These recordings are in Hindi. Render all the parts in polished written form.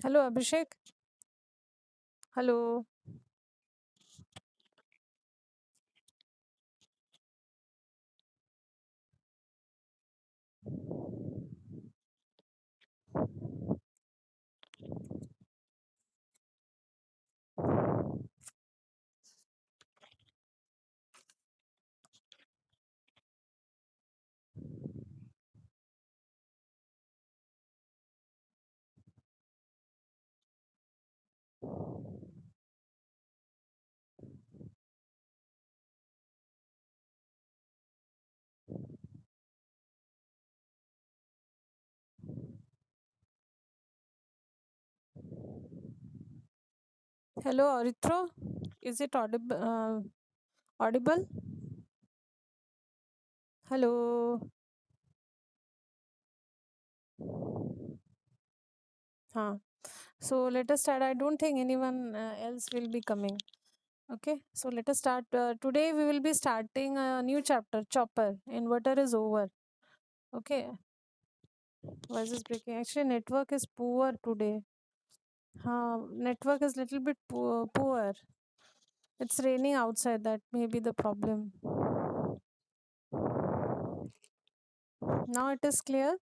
Hello, Abhishek. Hello. Hello, Arithro. Is it audible? Hello. Huh. So let us start. I don't think anyone else will be coming. Okay. So let us start. Today we will be starting a new chapter. Chopper. Inverter is over. Okay. Voice is breaking. Actually, network is poor today. Network is little bit poor. It's raining outside. That may be the problem. Now it is clear.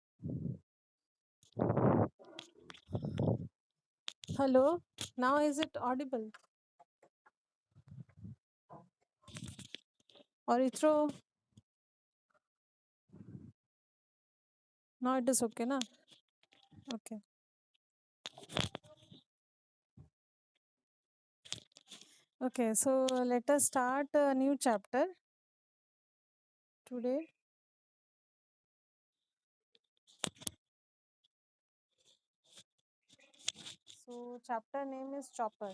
Hello. Now is it audible? Or now it is okay, na? Okay. Okay. So let us start a new chapter today. So chapter name is Chopper.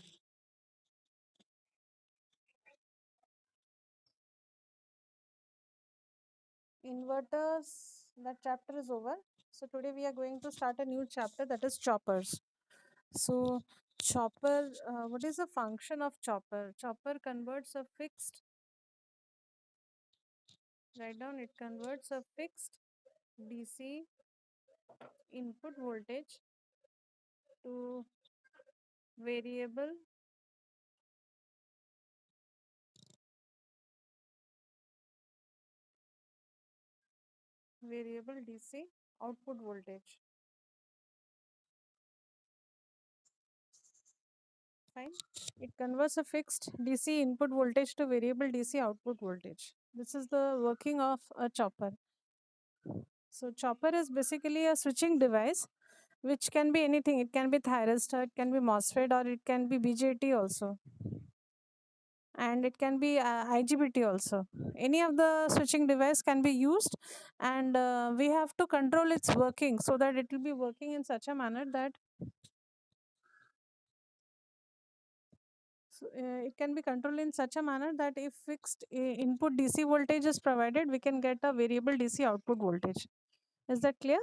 Inverters. That chapter is over. So today we are going to start a new chapter, that is choppers. So chopper. What is the function of chopper? Chopper converts a fixed. Write down. It converts a fixed DC input voltage to variable DC output voltage. Fine. It converts a fixed DC input voltage to variable DC output voltage. This is the working of a chopper. So chopper is basically a switching device which can be anything. It can be thyristor, it can be MOSFET, or it can be BJT also. And it can be IGBT also. Any of the switching device can be used, and we have to control its working so that it will be working in such a manner that it can be controlled in such a manner that if fixed input DC voltage is provided, we can get a variable DC output voltage. Is that clear?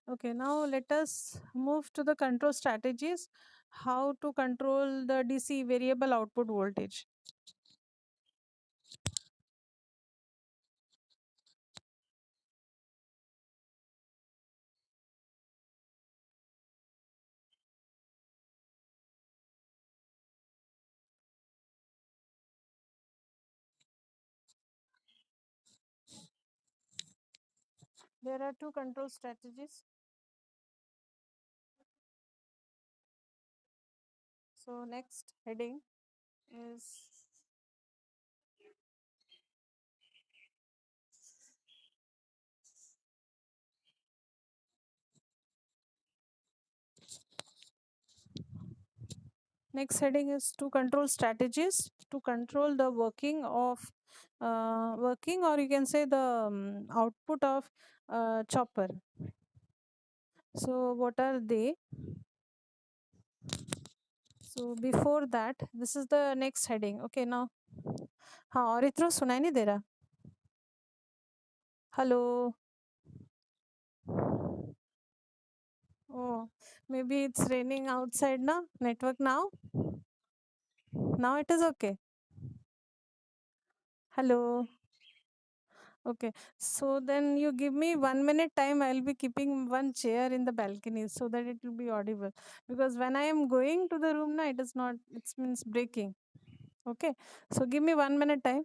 Okay, now let us move to the control strategies. How to control the DC variable output voltage. There are two control strategies. So next heading is two control strategies to control the working of working, or you can say the output of chopper. So what are they? So before that, this is the next heading. Okay, now. हाँ और इतना सुनाई नहीं दे रहा. Hello. Oh, maybe it's raining outside now. Network now. Now it is okay. Hello. Okay, so then you give me 1 minute time. I'll be keeping one chair in the balcony so that it will be audible. Because when I am going to the room, now it is not. It means breaking. Okay, so give me 1 minute time.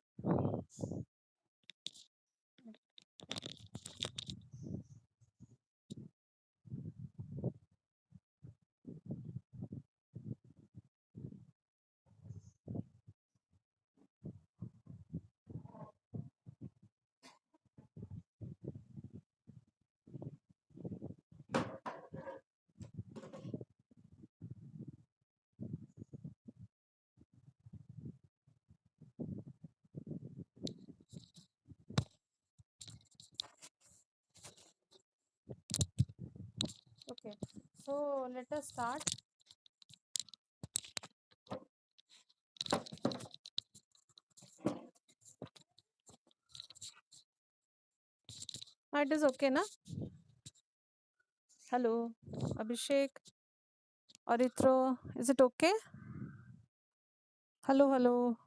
Okay, so let us start. It is okay, na? Hello, Abhishek, Arithro, is it okay? Hello, hello.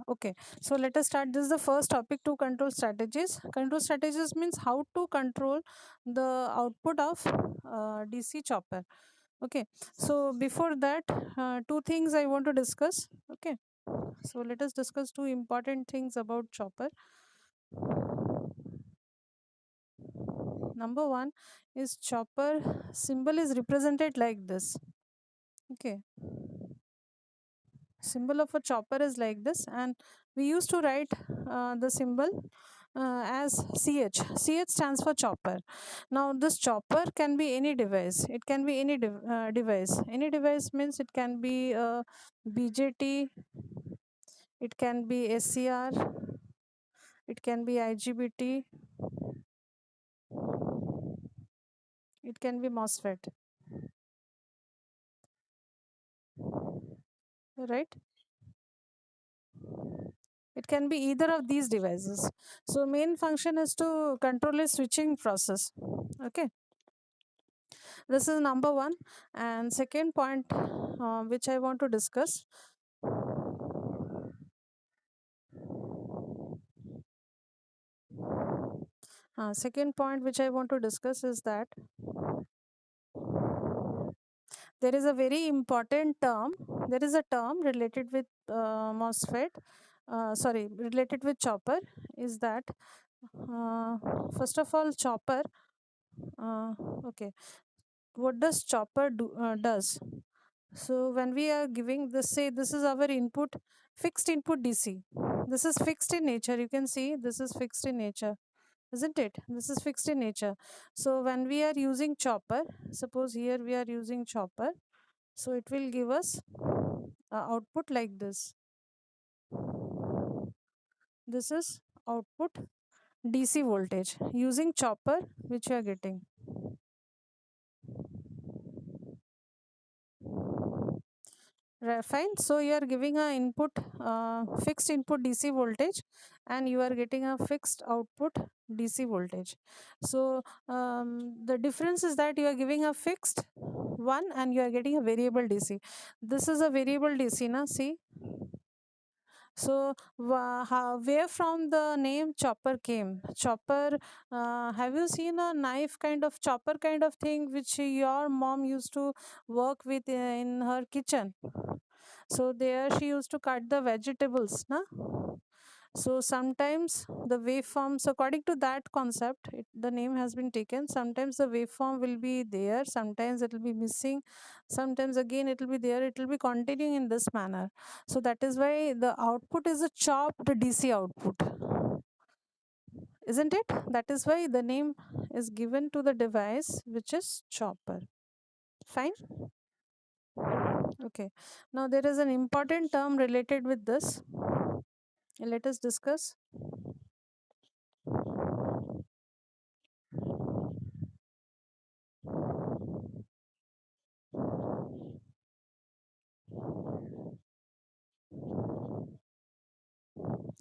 Okay, so let us start. This is the first topic, to control strategies. Control strategies means how to control the output of DC chopper. Okay, so before that, two things I want to discuss. Okay, so let us discuss two important things about chopper. Number one is chopper symbol is represented like this. Okay, symbol of a chopper is like this, and we used to write the symbol as ch stands for chopper. Now this chopper can be any device. It can be any device. Any device means it can be BJT, it can be SCR, it can be IGBT, it can be MOSFET, right? It can be either of these devices. So main function is to control a switching process. Okay, this is number one. And second point which I want to discuss, second point which I want to discuss is that there is a very important term. There is a term related with MOSFET, sorry, related with chopper, is that uh, first of all, chopper. Uh, okay, what does chopper does? So when we are giving this, say this is our input, fixed input DC. This is fixed in nature. You can see this is fixed in nature, isn't it? This is fixed in nature. So when we are using chopper, suppose here we are using chopper, so it will give us output like this. This is output DC voltage using chopper which you are getting. Fine. So you are giving a input, fixed input DC voltage, and you are getting a fixed output DC voltage. So the difference is that you are giving a fixed one and you are getting a variable DC. This is a variable DC, na? See. So where from the name chopper came? Chopper. Have you seen a knife kind of chopper kind of thing which your mom used to work with in her kitchen? So there she used to cut the vegetables, na? So sometimes the waveforms, according to that concept, the name has been taken. Sometimes the waveform will be there, sometimes it will be missing, sometimes again it will be there. It will be continuing in this manner. So that is why the output is a chopped DC output, isn't it? That is why the name is given to the device, which is chopper. Fine. Okay. Now there is an important term related with this. Let us discuss.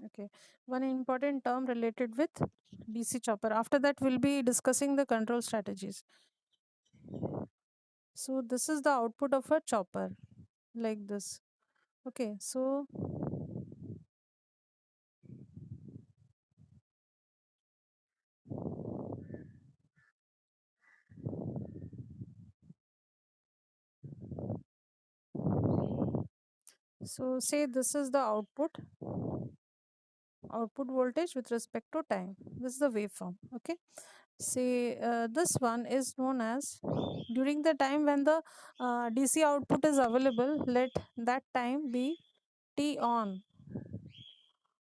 Okay. One important term related with DC chopper. After that, we'll be discussing the control strategies. So this is the output of a chopper, like this. Okay. So So say this is the output voltage with respect to time. This is the waveform. Okay. Say this one is known as during the time when the DC output is available, let that time be T on.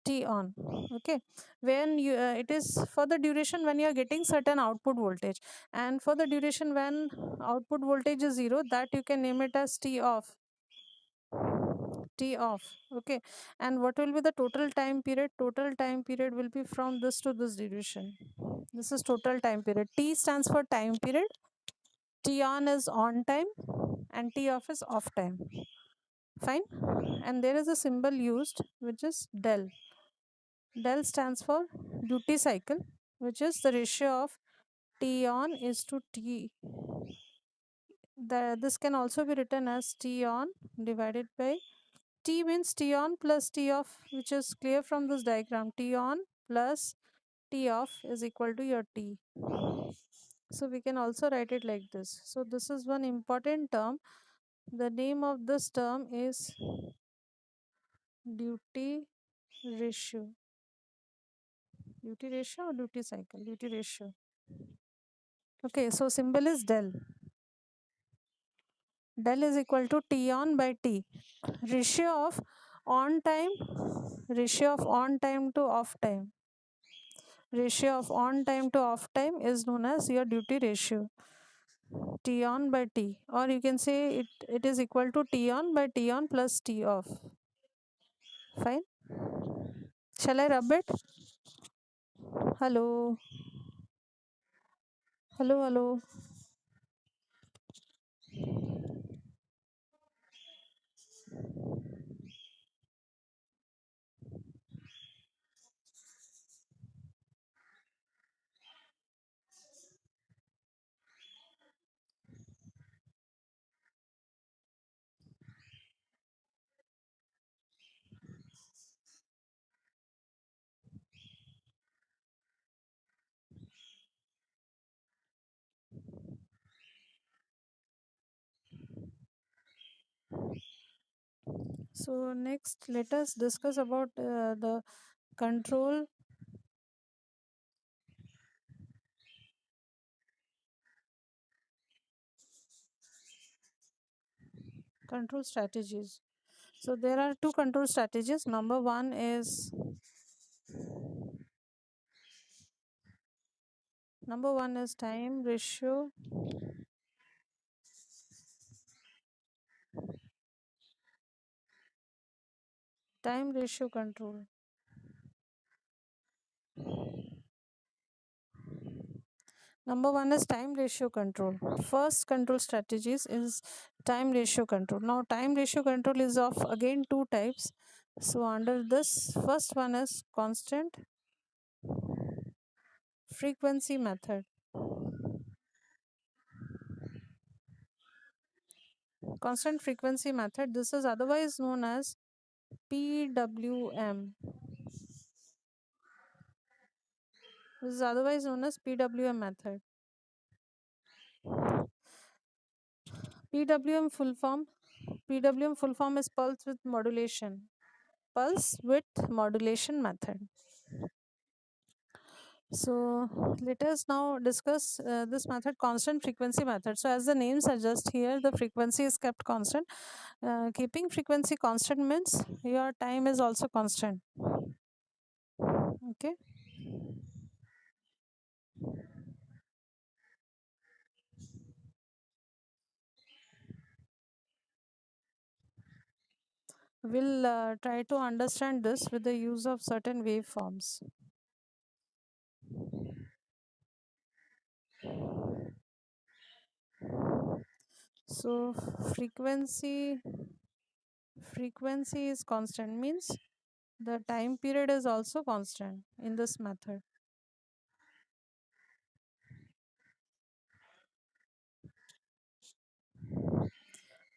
T on. Okay. When you it is for the duration when you are getting certain output voltage, and for the duration when output voltage is 0, that you can name it as T off. T off. Okay. And what will be the total time period? Total time period will be from this to this duration. This is total time period. T stands for time period, T on is on time, and T off is off time. Fine. And there is a symbol used which is del. Del stands for duty cycle, which is the ratio of T on is to T. This can also be written as T on divided by T means T on plus T off, which is clear from this diagram. T on plus T off is equal to your T. So we can also write it like this. So this is one important term. The name of this term is duty ratio. Duty ratio or duty cycle? Duty ratio. Okay, so symbol is del. Del is equal to T on by T. Ratio of on time, ratio of on time to off time. Ratio of on time to off time is known as your duty ratio. T on by T, or you can say it is equal to T on by T on plus T off. Fine. Shall I rub it? Hello. Hello, hello. So next, let us discuss about the control control strategies. So there are two control strategies. Number one is time ratio control. Number one is time ratio control. First control strategies is time ratio control. Now time ratio control is of again two types. So under this, first one is constant frequency method. Constant frequency method. This is otherwise known as PWM. This is otherwise known as PWM method. PWM full form. PWM full form is pulse with modulation. Pulse width modulation method. So let us now discuss this method, constant frequency method. So as the name suggests here, the frequency is kept constant. Keeping frequency constant means your time is also constant. Okay. We'll try to understand this with the use of certain waveforms. So frequency is constant means the time period is also constant in this method.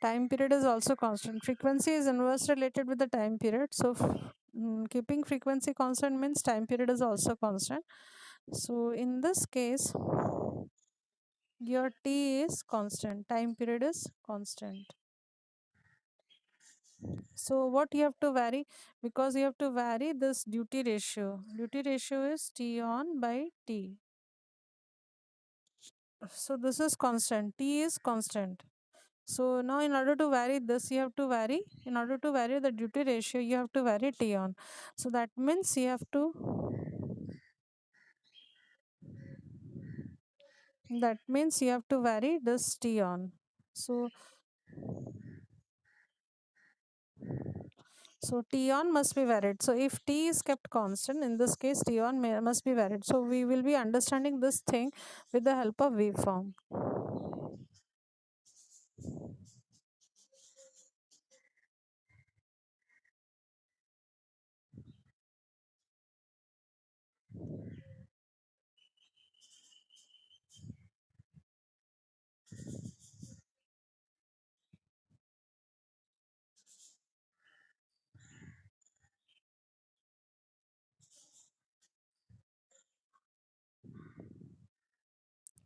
Time period is also constant. Frequency is inverse related with the time period. So keeping frequency constant means time period is also constant. So in this case, your T is constant, time period is constant. So what you have to vary? Because you have to vary this duty ratio. Duty ratio is T on by T. So this is constant. T is constant. So now in order to vary this, you have to vary, in order to vary the duty ratio, you have to vary T on. So that means you have to, that means you have to vary this T on. So, so T on must be varied. So if T is kept constant, in this case T on must be varied. So we will be understanding this thing with the help of waveform.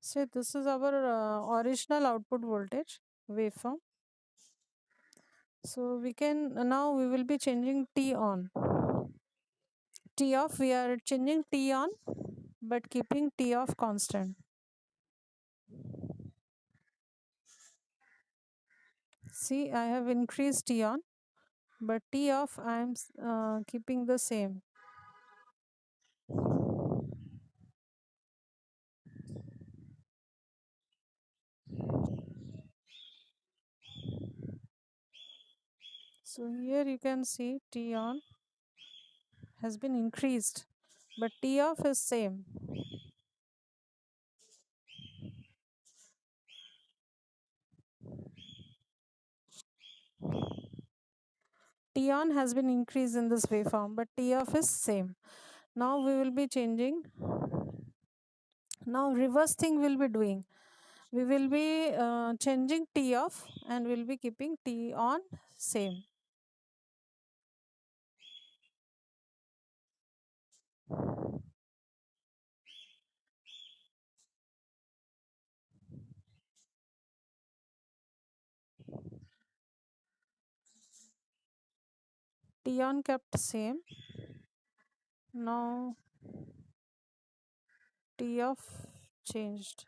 So this is our original output voltage waveform. So we can now we will be changing T on. T off, we are changing T on but keeping T off constant. See, I have increased T on, but T off I am keeping the same. So here you can see T on has been increased, but T off is same. T on has been increased in this waveform, but T off is same. Now we will be changing. Now reverse thing we'll be doing. We will be changing T off and we'll be keeping T on same. T on kept same. Now T off changed.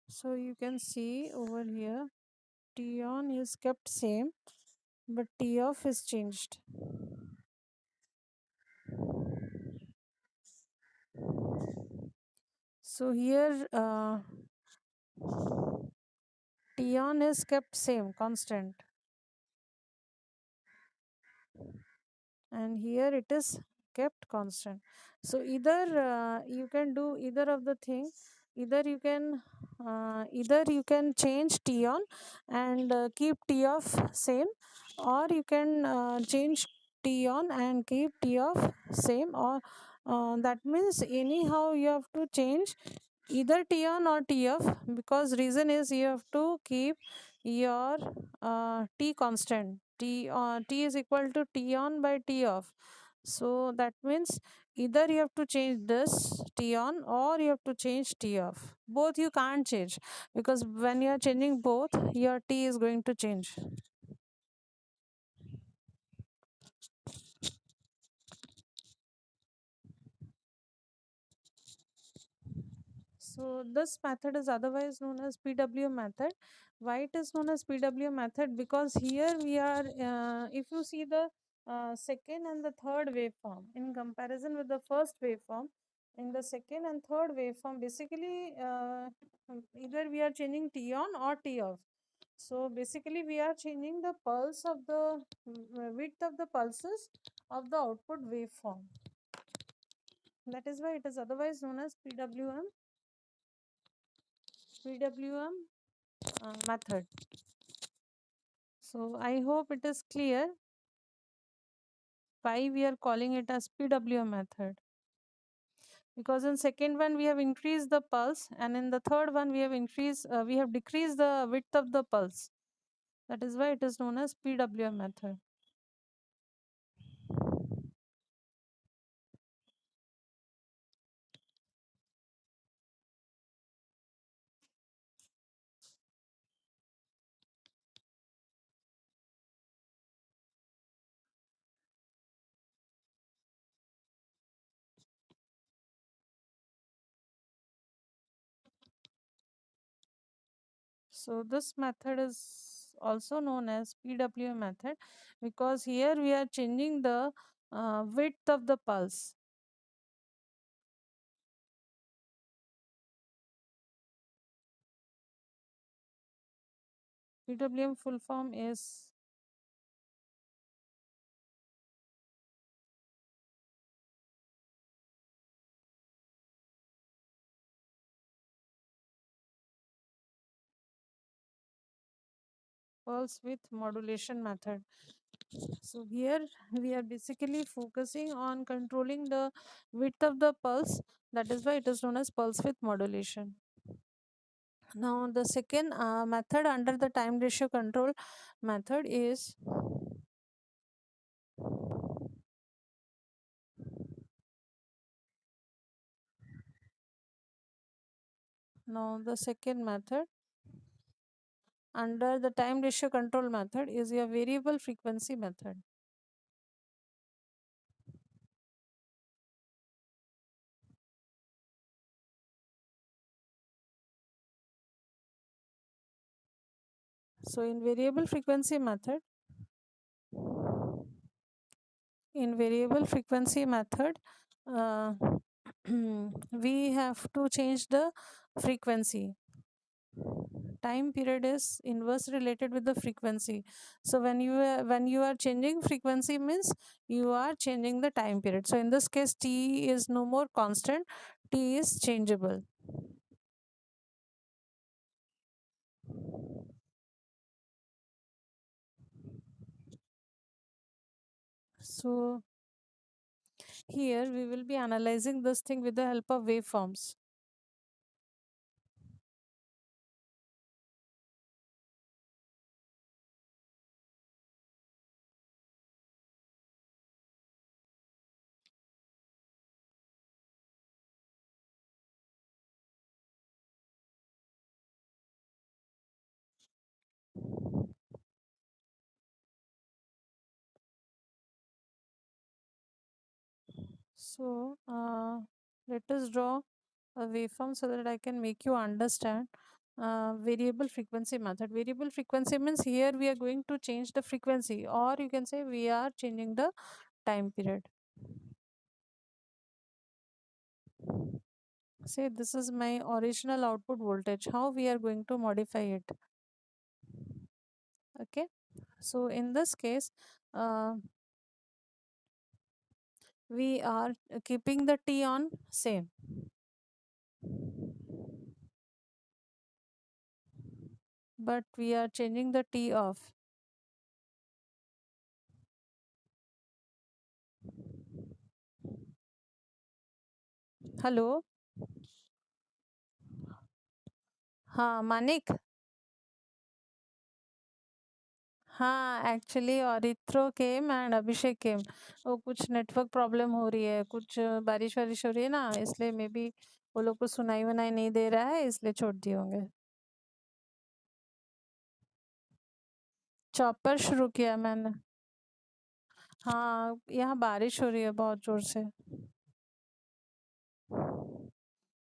So you can see over here T on is kept same but T off is changed. So here T on is kept same constant and here it is kept constant. So either you can do either of the thing. Either you can change T on and keep T off same, or you can change T on and keep T off same, or that means anyhow you have to change either T on or T off, because reason is you have to keep your T constant. T is equal to T on by T off. So that means either you have to change this T on or you have to change T off. Both you can't change, because when you are changing both, your T is going to change. So this method is otherwise known as PWM method. Why it is known as PWM method? Because here we are, if you see the second and the third waveform in comparison with the first waveform, in the second and third waveform, basically either we are changing T on or T off. So basically we are changing the pulse of the width of the pulses of the output waveform. That is why it is otherwise known as PWM method. So I hope it is clear why we are calling it as PWM method. Because in second one we have increased the pulse, and in the third one we have decreased the width of the pulse. That is why it is known as PWM method. So this method is also known as PWM method because here we are changing the width of the pulse. PWM full form is pulse width modulation method. So here we are basically focusing on controlling the width of the pulse. That is why it is known as pulse width modulation. Now the second method under the time ratio control method is now the second method under the time ratio control method is your variable frequency method. So in variable frequency method, uh, we have to change the frequency. Time period is inverse related with the frequency. So when you are changing frequency means you are changing the time period. So in this case, t is no more constant, t is changeable. So here we will be analyzing this thing with the help of waveforms. So let us draw a waveform so that I can make you understand variable frequency method. Variable frequency means here we are going to change the frequency, or you can say we are changing the time period. Say this is my original output voltage. How we are going to modify it? Okay. So in this case, uh, we are keeping the T on same, but we are changing the T off. Hello. हाँ मानिक. हाँ एक्चुअली औरित्रो केम एंड अभिषेक केम. वो कुछ नेटवर्क प्रॉब्लम हो रही है, कुछ बारिश वारिश हो रही है ना, इसलिए मे बी वो लोग को सुनाई वनाई नहीं दे रहा है, इसलिए छोड़ दिए होंगे. चॉपर शुरू किया मैंने. हाँ यहाँ बारिश हो रही है बहुत जोर से.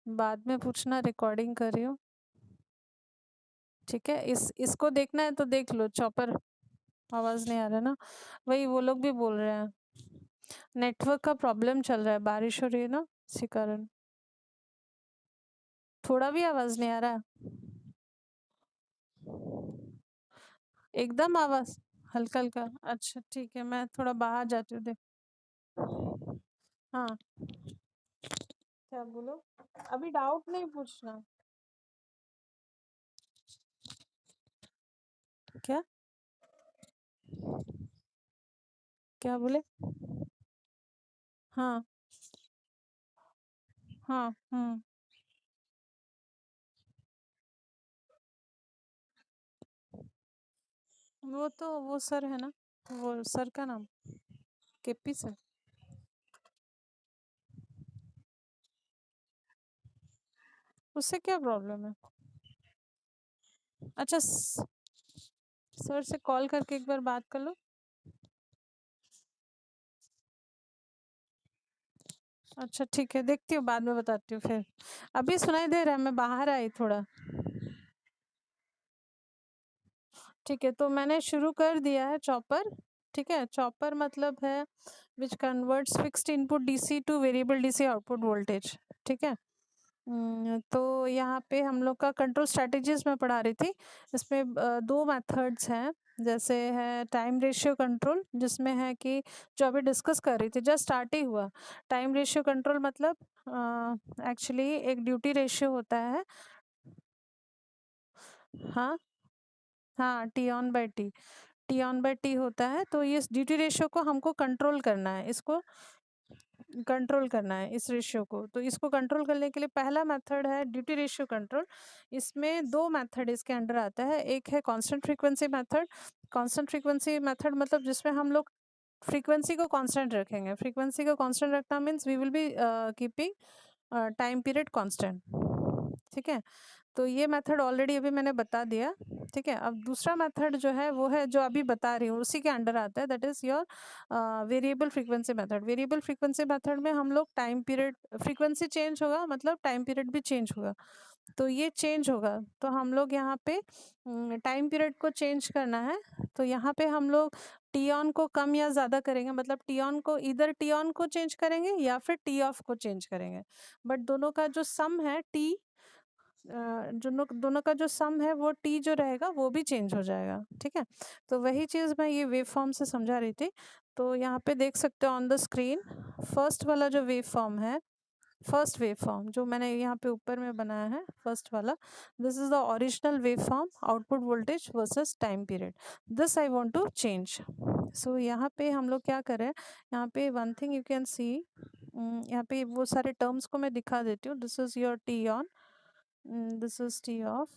बाद में पूछना, रिकॉर्डिंग कर रही हूँ. ठीक है, इसको देखना है तो देख लो. चॉपर आवाज नहीं आ रहा ना, वही वो लोग भी बोल रहे हैं. नेटवर्क का प्रॉब्लम चल रहा है, बारिश हो रही है ना, इसी कारण. थोड़ा भी आवाज नहीं आ रहा. एकदम आवाज हल्का हल्का. अच्छा ठीक है, मैं थोड़ा बाहर जाती हूँ. देख. हाँ क्या बोलो. अभी डाउट नहीं पूछना. क्या क्या बोले. हाँ हाँ. वो तो वो सर है ना, वो सर का नाम केपी सर. उससे क्या प्रॉब्लम है. अच्छा सर से कॉल करके एक बार बात कर लो. अच्छा ठीक है, देखती हूँ, बाद में बताती हूँ फिर. अभी सुनाई दे रहा है, मैं बाहर आई थोड़ा. ठीक है, तो मैंने शुरू कर दिया है चॉपर। ठीक है, चॉपर मतलब है which converts fixed input DC two variable DC output voltage. ठीक है, तो यहाँ पे हम लोग का कंट्रोल स्ट्रेटजीज में पढ़ा रही थी। इसमें दो मेथड्स हैं, जैसे है टाइम रेशियो कंट्रोल, जिसमें है कि जो अभी डिस्कस कर रही थी, जस्ट स्टार्ट ही हुआ। टाइम रेशियो कंट्रोल मतलब एक्चुअली एक ड्यूटी रेशियो होता है। हाँ हाँ, टी ऑन बाई टी होता है। तो ये ड्यूटी रेशियो को हमको कंट्रोल करना है, इसको कंट्रोल करना है इस रेशियो को। तो इसको कंट्रोल करने के लिए पहला मेथड है ड्यूटी रेशियो कंट्रोल। इसमें दो मेथड इसके अंडर आता है। एक है constant frequency method. Constant frequency method मतलब जिसमें हम लोग फ्रीक्वेंसी को कांस्टेंट रखेंगे। फ्रीक्वेंसी को कांस्टेंट रखना means we will be keeping time period constant. ठीक है, तो ये मेथड ऑलरेडी अभी मैंने बता दिया। ठीक है, अब दूसरा मेथड जो है वो है जो अभी बता रही हूँ, उसी के अंडर आता है, that is your variable frequency method. Variable frequency method में हम लोग टाइम पीरियड, फ्रीक्वेंसी चेंज होगा मतलब टाइम पीरियड भी चेंज होगा। तो ये चेंज होगा, तो हम लोग यहाँ पे टाइम पीरियड को चेंज करना है। तो यहाँ पे हम लोग टी ऑन को कम या ज़्यादा करेंगे, मतलब टी ऑन को इधर टी ऑन को चेंज करेंगे या फिर टी ऑफ को चेंज करेंगे। बट दोनों का जो सम है टी, दोनों का जो सम है वो टी जो रहेगा वो भी चेंज हो जाएगा। ठीक है, तो वही चीज़ मैं ये वेव फॉर्म से समझा रही थी। तो यहाँ पे देख सकते हो ऑन द स्क्रीन, फर्स्ट वाला जो वेव फॉर्म है, फर्स्ट वेव फॉर्म जो मैंने यहाँ पे ऊपर में बनाया है, फर्स्ट वाला, this is the original wave form, output voltage versus time period. This I want to change. So यहाँ पे हम लोग क्या करें, यहाँ पे one thing you can see, यहाँ पे वो सारे टर्म्स को मैं दिखा देती हूँ। This is your T on, this is T off,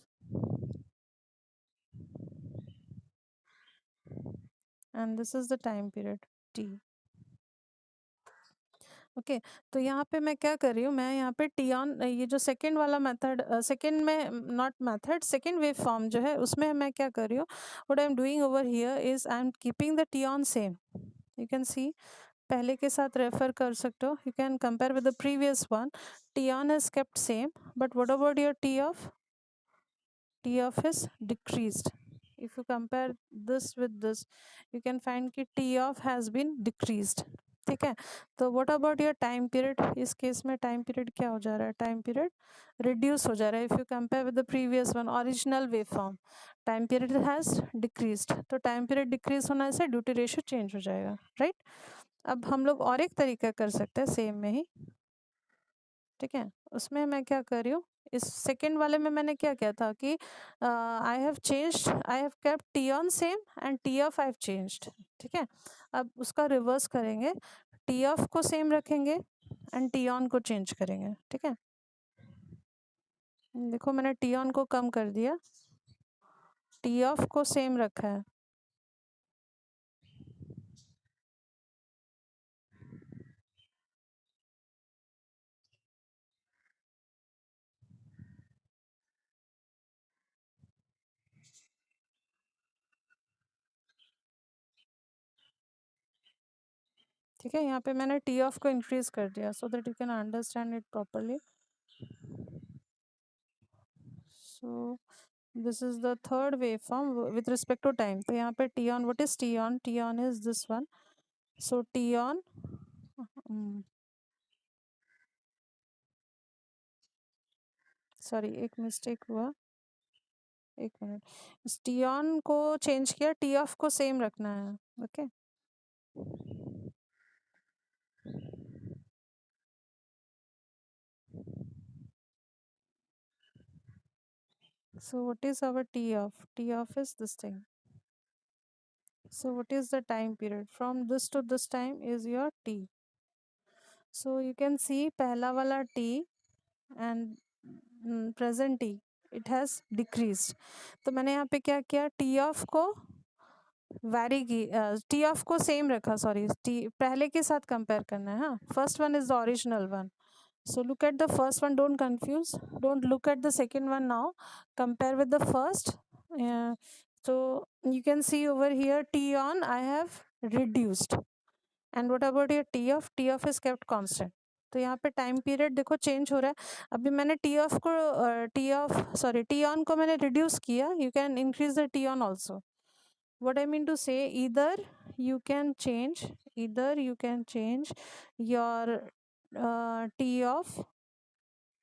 and this is the time period T। Okay, तो यहाँ पे मैं क्या कर रही हूँ, मैं यहाँ पे टी ऑन, ये जो सेकेंड वाला मेथड, सेकेंड में not method, second wave form जो है उसमें मैं क्या कर रही हूँ, what I am doing over here is I am keeping the T on same. You can सी, पहले के साथ रेफर कर सकते हो, you can compare with the previous one. T on is kept same, but what about your T of? T of is decreased. If you compare this with this, you can find कि T of has been decreased. ठीक है, तो what about your time period? इस केस में time period क्या हो जा रहा है? time period reduce हो जा रहा है। If you compare with the previous one, original waveform, time period has decreased. तो time period decrease होने से duty ratio change हो जाएगा, right? अब हम लोग और एक तरीका कर सकते हैं सेम में ही। ठीक है, उसमें मैं क्या कर रही हूँ, इस सेकेंड वाले में मैंने क्या किया था कि I have kept T on same and T of I have changed. ठीक है, अब उसका रिवर्स करेंगे, टी ऑफ को सेम रखेंगे एंड टी ऑन को चेंज करेंगे। ठीक है, देखो मैंने टी ऑन को कम कर दिया, टी ऑफ को सेम रखा है। ठीक है, यहाँ पे मैंने टी ऑफ को इंक्रीज कर दिया so that you can understand it properly. So this is the third waveform with respect to time। तो यहाँ पे t on, what is t on? t on is this one, so t on, sorry एक मिस्टेक हुआ, एक मिनट, इस टी ऑन को चेंज किया, टी ऑफ को सेम रखना है। Okay, so what is our t off? T off is this thing. So what is the time period from this to this time is your t। so you can see पहला वाला t and present t, it has decreased। तो मैंने यहाँ पे क्या किया, टी ऑफ को वैरी की, टी ऑफ को सेम रखा, सॉरी टी पहले के साथ कंपेयर करना है। हाँ, first one is the original one, so look at the first one, don't confuse, don't look at the second one now, compare with the first। so you can see over here t on I have reduced, and what about your t off? T off is kept constant। तो यहाँ पे टाइम पीरियड देखो चेंज हो रहा है। अभी मैंने टी ऑफ को T of sorry T on को मैंने रिड्यूस किया, you can increase the T on also. what I mean to say, you can change either you can change your t off,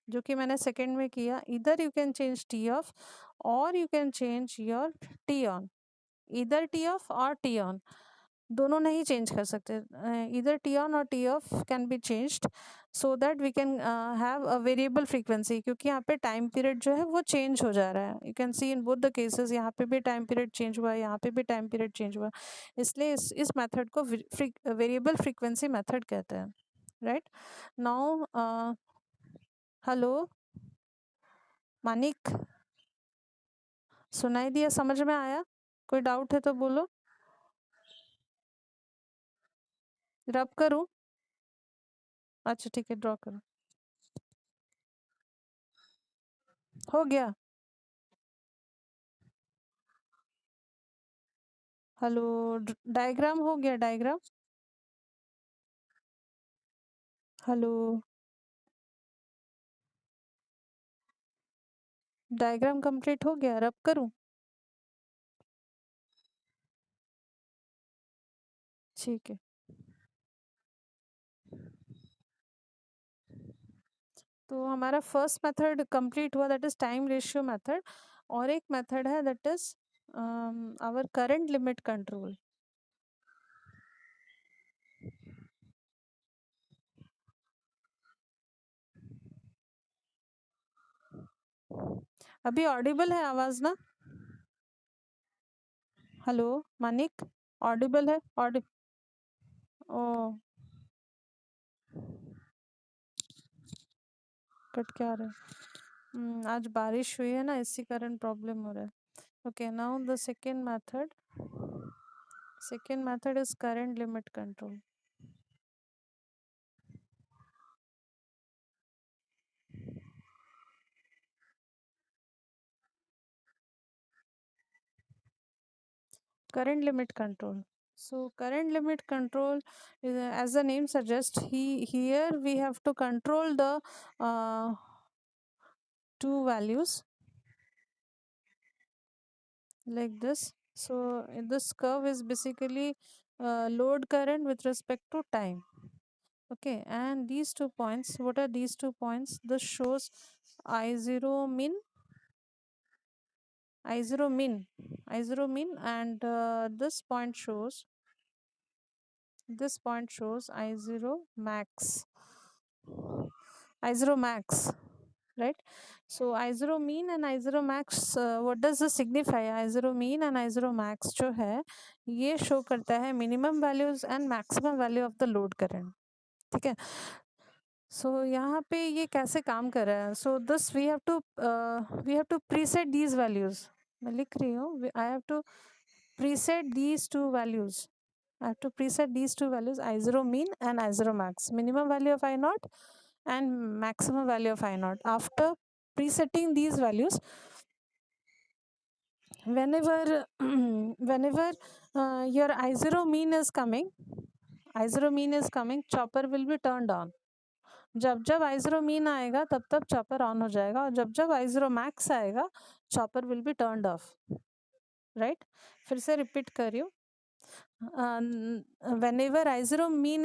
जो कि मैंने सेकंड में किया, इधर you can change T off और you can change your T on, इधर टी ऑफ और टी ऑन दोनों नहीं चेंज कर सकते, इधर टी ऑन और T off can be changed so that we can have a variable frequency, क्योंकि यहाँ पे टाइम पीरियड जो है वो चेंज हो जा रहा है, you can C in both the cases, यहाँ पे भी टाइम पीरियड चेंज हुआ, यहाँ पे भी टाइम पीरियड चेंज हुआ, इसलिए इस मेथड को वेरिएबल फ्रीक्वेंसी मेथड कहते हैं, राइट। नाउ हेलो मानिक, सुनाई दिया, समझ में आया? कोई डाउट है तो बोलो, रब करूं? अच्छा ठीक है, ड्रॉ करो, हो गया। हेलो, डायग्राम हो गया, डायग्राम, हेलो, डायग्राम कंप्लीट हो गया, रब करूं? ठीक है, तो हमारा फर्स्ट मेथड कंप्लीट हुआ, that is time ratio method, और एक मेथड है that is our current limit control. अभी ऑडिबल है आवाज ना? हेलो मानिक, ऑडिबल है? ओ, कट क्या रहा है? आज बारिश हुई है ना, इसी कारण प्रॉब्लम हो रहा है। Okay, now the second method is current limit control. Current limit control. So current limit control is, as the name suggests, here we have to control the two values like this. So this curve is basically load current with respect to time. Okay, and these 2 points, what are these 2 points? This shows I0 min, I0 min, I0 min, and this point shows I0 max, I0 max, right? So I0 mean and I0 max, what does this signify? I0 mean and I0 max जो है ये शो करता है minimum values and maximum value of the load current, ठीक है। सो यहाँ पे ये कैसे काम कर रहा है? So this we have to preset these values, मैं लिख रही हूँ, I have to preset these two values. I have to preset these two values, I0 mean and I0 max, minimum value of I naught and maximum value of I naught. After presetting these values, whenever whenever your I0 mean is coming, chopper will be turned on. जब जब I0 मीन आएगा तब तब चॉपर ऑन हो जाएगा, और जब जब I0 मैक्स आएगा chopper will be turned of, right. फिर से रिपीट कर रही हूँ, whenever I0 mean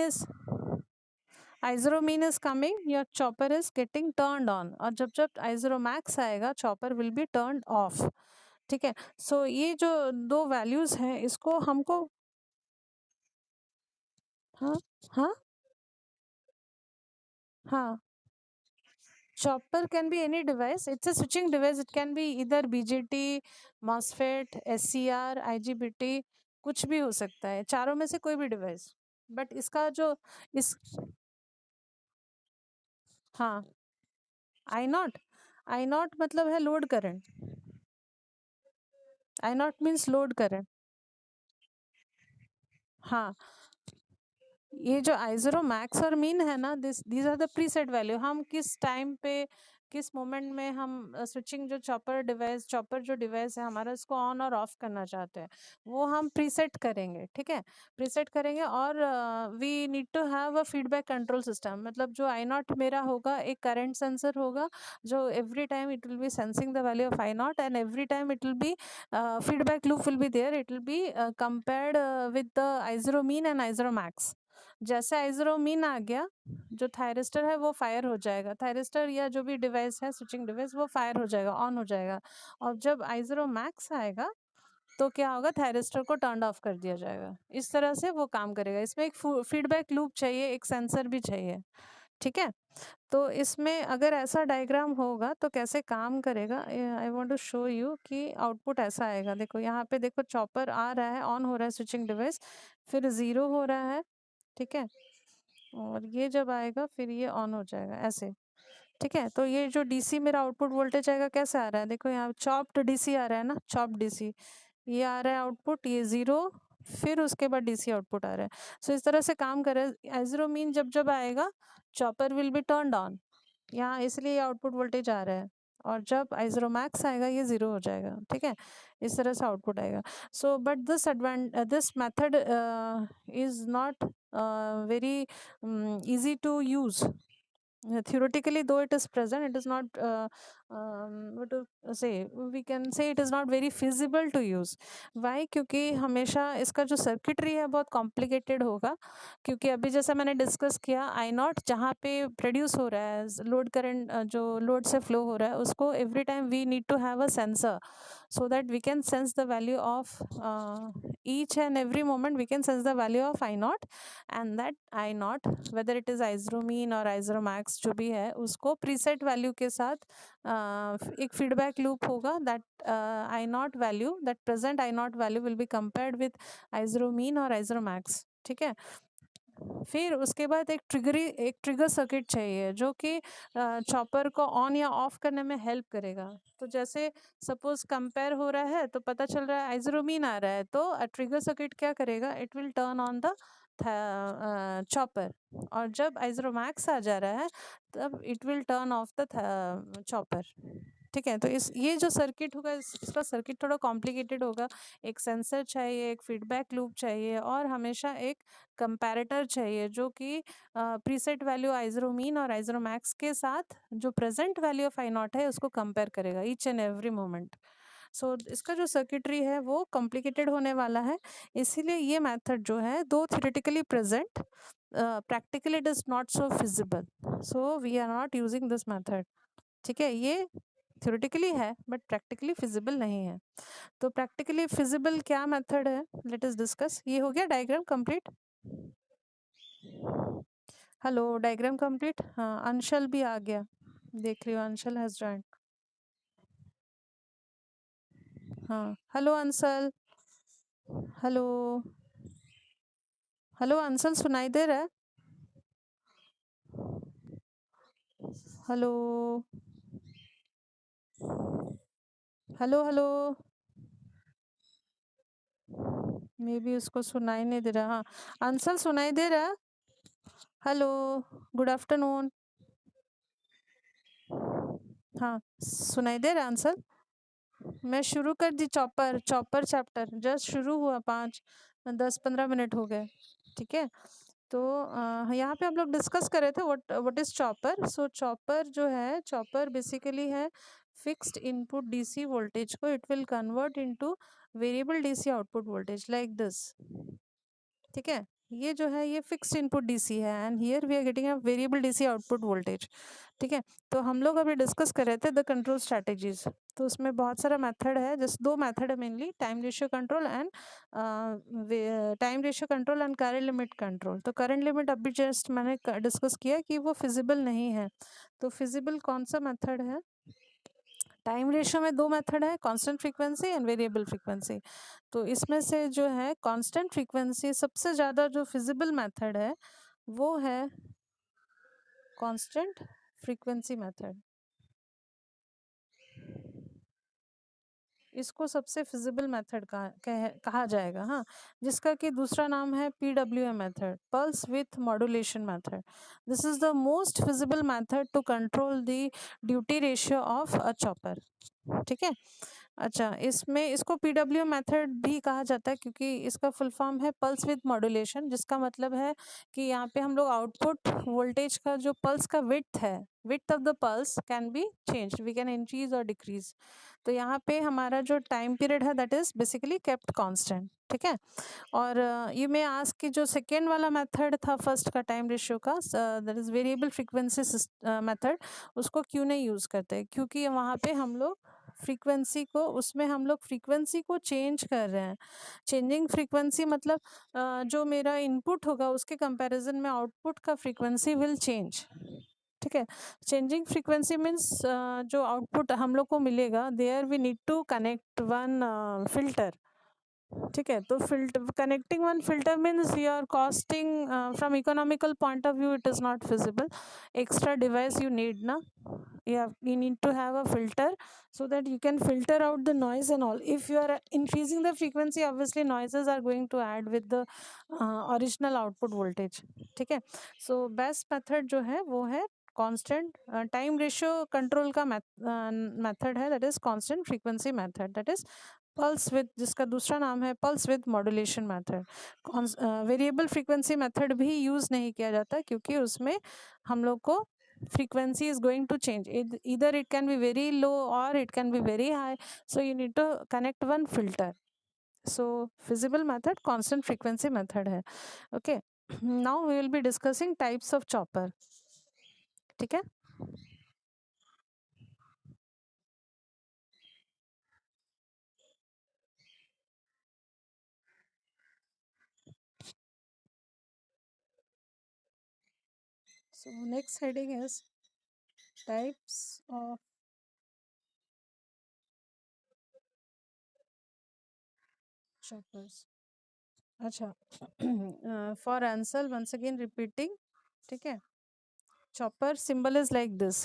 is coming, your chopper is getting turned on, और जब जब I0 max आएगा chopper will be turned off, ठीक है। सो ये जो दो वैल्यूज हैं इसको हमको, हाँ हाँ हाँ, chopper can be any device, it's a switching device, it can be either BJT, MOSFET, SCR, IGBT, कुछ भी हो सकता है, चारों में से कोई भी डिवाइस, बट इसका जो इस, हाँ, आई नॉट मतलब है load current, I naught means load current, हाँ। ये जो I0 मैक्स और मीन है ना, this these are the preset value, हम किस टाइम पे किस मोमेंट में हम स्विचिंग जो चॉपर जो डिवाइस है हमारा, इसको ऑन और ऑफ करना चाहते हैं, वो हम प्रीसेट करेंगे। ठीक है, प्रीसेट करेंगे। और we need to have a feedback control system, मतलब जो आई नॉट मेरा होगा, एक करंट सेंसर होगा जो every time it will be sensing the value of I not, and every time it will be feedback loop will be there. It will be compared with the I0 mean and I0 max. जैसे I0 मीन आ गया, जो थायरिस्टर है वो फायर हो जाएगा, थायरिस्टर या जो भी डिवाइस है स्विचिंग डिवाइस वो फायर हो जाएगा, ऑन हो जाएगा। और जब I0 मैक्स आएगा तो क्या होगा, थायरिस्टर को टर्न ऑफ कर दिया जाएगा। इस तरह से वो काम करेगा। इसमें एक फीडबैक लूप चाहिए, एक सेंसर भी चाहिए। ठीक है, तो इसमें अगर ऐसा डायग्राम होगा तो कैसे काम करेगा, I want to show you कि आउटपुट ऐसा आएगा। देखो यहाँ पे, देखो चॉपर आ रहा है, ऑन हो रहा है स्विचिंग डिवाइस, फिर 0 हो रहा है। ठीक है, और ये जब आएगा फिर ये ऑन हो जाएगा ऐसे। ठीक है, तो ये जो डीसी मेरा आउटपुट वोल्टेज आएगा कैसे आ रहा है, देखो यहाँ चॉप्ड डीसी आ रहा है ना, चॉप्ड डीसी, ये आ रहा है आउटपुट, ये 0, फिर उसके बाद डीसी आउटपुट आ रहा है। सो इस तरह से काम कर रहा है। I0 मीन जब जब आएगा chopper will be turned on, यहाँ इसलिए आउटपुट वोल्टेज आ रहा है। और जब I0 मैक्स आएगा ये 0 हो जाएगा। ठीक है, इस तरह से आउटपुट आएगा। So but this method is not very easy to use. Theoretically, though it is present, it is not what to say, we can say it is not very feasible to use. Why? क्योंकि हमेशा इसका जो सर्किटरी है बहुत कॉम्प्लिकेटेड होगा। क्योंकि अभी जैसा मैंने डिस्कस किया, आई नॉट जहाँ पे प्रोड्यूस हो रहा है, लोड करंट जो लोड से फ्लो हो रहा है, उसको every time we need to have a sensor, so that we can sense the value of each and every moment we can sense the value of I naught, and that I naught, whether it is I0 mean or I0 max जो भी है, उसको preset value के साथ एक feedback loop होगा, that I naught value, that present I naught value will be compared with I0 mean or I0 max. ठीक है, फिर उसके बाद एक ट्रिगर सर्किट चाहिए जो कि चॉपर को ऑन या ऑफ करने में हेल्प करेगा। तो जैसे सपोज कंपेयर हो रहा है तो पता चल रहा है I0 मीन आ रहा है, तो ट्रिगर सर्किट क्या करेगा, it will turn on the chopper, और जब I0 मैक्स आ जा रहा है तब it will turn off the chopper. ठीक है, तो ये जो सर्किट होगा, इसका सर्किट थोड़ा कॉम्प्लिकेटेड होगा। एक सेंसर चाहिए, एक फीडबैक लूप चाहिए, और हमेशा एक कंपैरेटर चाहिए जो कि प्रीसेट वैल्यू I0 मीन और I0 मैक्स के साथ जो present value of I not है उसको कंपेयर करेगा ईच एंड एवरी मोमेंट। सो इसका जो सर्किटरी है वो कॉम्प्लिकेटेड होने वाला है। इसीलिए ये मेथड जो है, दो theoretically present, practically it is not so feasible, so we are not using this method. ठीक है, ये थियोरेटिकली है बट प्रैक्टिकली फिजिबल नहीं है। तो प्रैक्टिकली फिजिबल क्या मेथड है, लेट अस डिस्कस। ये हो गया diagram complete. Hello, diagram complete. हाँ, अंशल भी आ गया, देख रही हो अंशल हैज जॉइंड। हाँ, hello Anshal, hello, hello Anshal, सुनाई दे रहा है? Hello, hello, hello, may be उसको सुनाई नहीं दे रहा। हाँ, अंशल सुनाई दे रहा है? Hello, good afternoon. हाँ, सुनाई दे रहा है अंशल? मैं शुरू कर दी, चॉपर चैप्टर जस्ट शुरू हुआ, 5-10-15 मिनट हो गए। ठीक है, तो यहाँ पे हम लोग डिस्कस कर रहे थे what is chopper. So chopper जो है, चॉपर बेसिकली है फिक्स्ड इनपुट डीसी वोल्टेज को it will convert into variable DC output voltage like this. ठीक है, ये जो है ये फिक्स्ड इनपुट डीसी है, and here we are getting a variable DC output voltage. ठीक है, तो हम लोग अभी डिस्कस कर रहे थे द कंट्रोल स्ट्रैटेजीज। तो उसमें बहुत सारा मेथड है, जैसे दो मेथड है mainly, time ratio control and current limit control. तो करंट लिमिट अभी जस्ट मैंने डिस्कस किया कि वो फिजिबल नहीं है। तो फिजिबल कौन सा मेथड है? टाइम रेशियो में दो मेथड है, constant frequency and variable frequency. तो इसमें से जो है कांस्टेंट फ्रीक्वेंसी सबसे ज़्यादा जो फिजिबल मेथड है वो है कांस्टेंट फ्रीक्वेंसी मेथड। इसको सबसे फिजिबल मेथड कहा जाएगा, हाँ, जिसका कि दूसरा नाम है PWM method, pulse width modulation method. This is the most feasible method to control the duty ratio of a chopper. ठीक है. अच्छा, इसमें इसको PWM मेथड भी कहा जाता है क्योंकि इसका फुल फॉर्म है पल्स विद मॉड्यूलेशन, जिसका मतलब है कि यहाँ पे हम लोग आउटपुट वोल्टेज का जो पल्स का विड्थ है, width of the pulse can be change, we can increase और डिक्रीज. तो यहाँ पे हमारा जो टाइम पीरियड है that is basically kept constant. ठीक है. और ये मैं आज की जो सेकेंड वाला मेथड था फर्स्ट का टाइम रेशियो का, that is variable frequency method, उसको क्यों नहीं यूज़ करते? क्योंकि वहाँ पे हम लोग फ्रीक्वेंसी को, उसमें हम लोग फ्रीक्वेंसी को चेंज कर रहे हैं. चेंजिंग फ्रीक्वेंसी मतलब जो मेरा इनपुट होगा उसके कंपैरिजन में आउटपुट का फ्रीक्वेंसी विल चेंज. ठीक है. चेंजिंग फ्रीक्वेंसी मीन्स जो आउटपुट हम लोग को मिलेगा, there we need to connect one filter. ठीक है. तो filter, connecting one filter means you are costing from economical point of view it is not feasible. Extra device you need ना, you need to have a filter so that you can filter out the noise and all. If you are increasing the frequency, obviously noises are going to add with the original output voltage. ठीक है. So best method जो है वो है constant time ratio control का method है, that is constant frequency method, that is pulse with, जिसका दूसरा नाम है pulse with modulation method. Variable frequency method भी यूज़ नहीं किया जाता क्योंकि उसमें हम लोग को frequency is going to change. Either it can be very low or it can be very high, so you need to connect one filter. So feasible method constant frequency method hai. Okay. Now we will be discussing types of chopper. ठीक है. So next heading is types of choppers. अच्छा. For answer once again repeating. ठीक है. Chopper symbol is like this,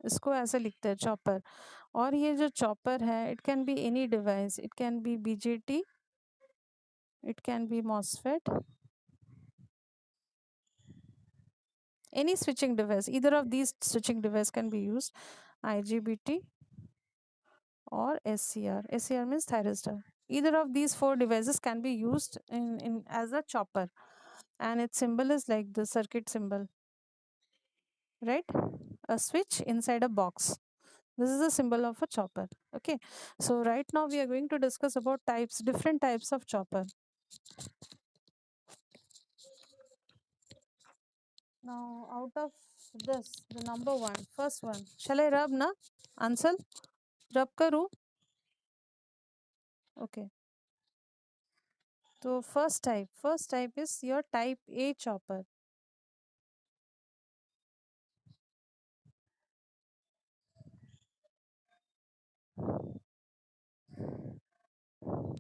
इसको ऐसे लिखते हैं चॉपर. और ये जो चॉपर है, it can be any device, it can be BJT, it can be MOSFET, any switching device, either of these switching device can be used, IGBT or SCR. SCR means thyristor. Either of these four devices can be used in as a chopper, and its symbol is like the circuit symbol, right? A switch inside a box. This is the symbol of a chopper. Okay. So right now we are going to discuss about types, different types of chopper. Now out of this, the number one, first one, shall I rub na? Ansel, rub karu. Okay. So first type is your type A chopper.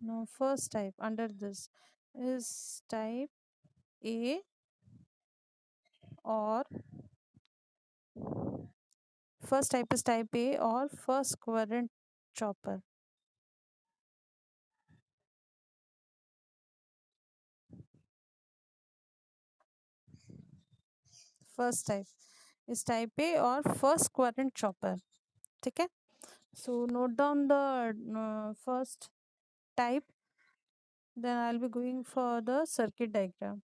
Now first type under this is type A or first type is type A or first quadrant chopper. First type is type A or first quadrant chopper. ठीक है. So note down the first type, then I'll be going for the circuit diagram.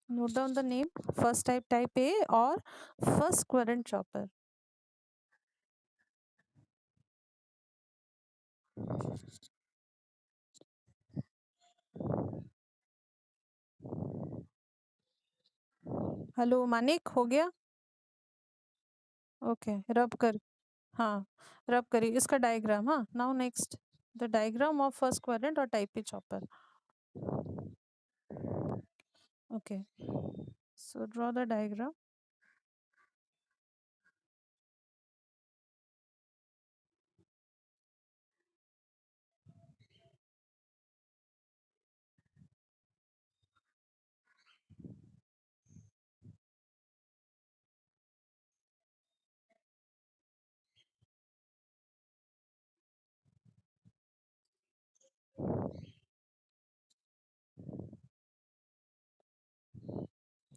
Note down the name, first type type A or first quadrant chopper. Hello Manik, हो गया? ओके, रब कर. हाँ, रब करिए इसका डायग्राम. हाँ, now next the diagram of first quadrant और type A chopper. Okay, so draw the diagram.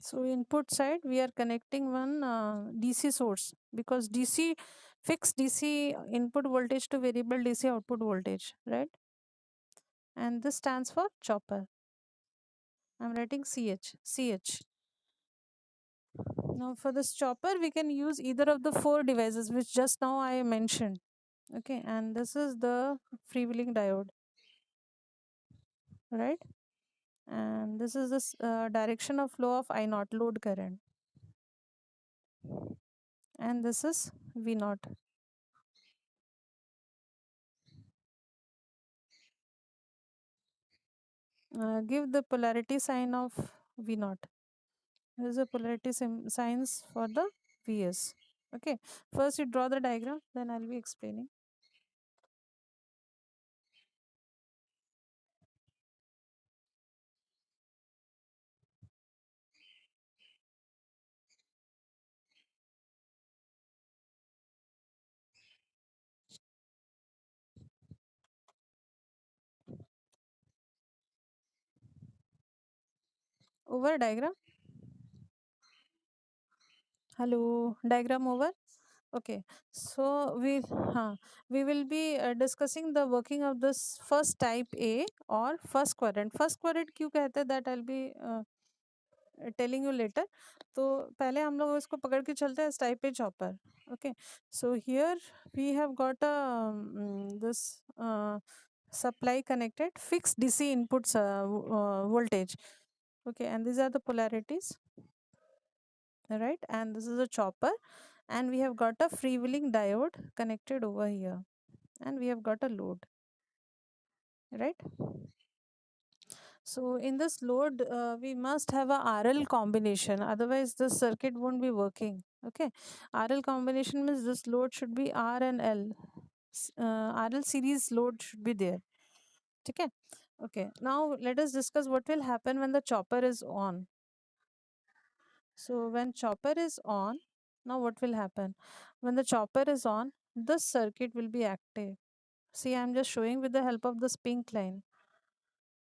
So input side, we are connecting one DC source, because DC fixed DC input voltage to variable DC output voltage, right? And this stands for chopper. I'm writing CH. Now for this chopper, we can use either of the four devices which just now I mentioned. Okay, and this is the freewheeling diode, right? And this is this direction of flow of I naught, load current, and this is V naught. Give the polarity sign of V naught. This is the polarity signs for the Vs. Okay, first you draw the diagram, then I'll be explaining. Over diagram. Hello, diagram over. Okay, so we will be discussing the working of this first type A or first quadrant. First quadrant क्यों कहते हैं, that I'll be telling you later. तो पहले हम लोग इसको पकड़ के चलते हैं type A chopper. Okay, so here we have got a this supply connected fixed DC inputs voltage. Okay, and these are the polarities, right? And this is a chopper, and we have got a freewheeling diode connected over here, and we have got a load, right? So in this load, we must have a RL combination, otherwise this circuit won't be working. Okay, RL combination means this load should be R and L. RL series load should be there. Okay. Okay, now let us discuss what will happen when the chopper is on. So when chopper is on, now what will happen? When the chopper is on, this circuit will be active. See, I'm just showing with the help of this pink line.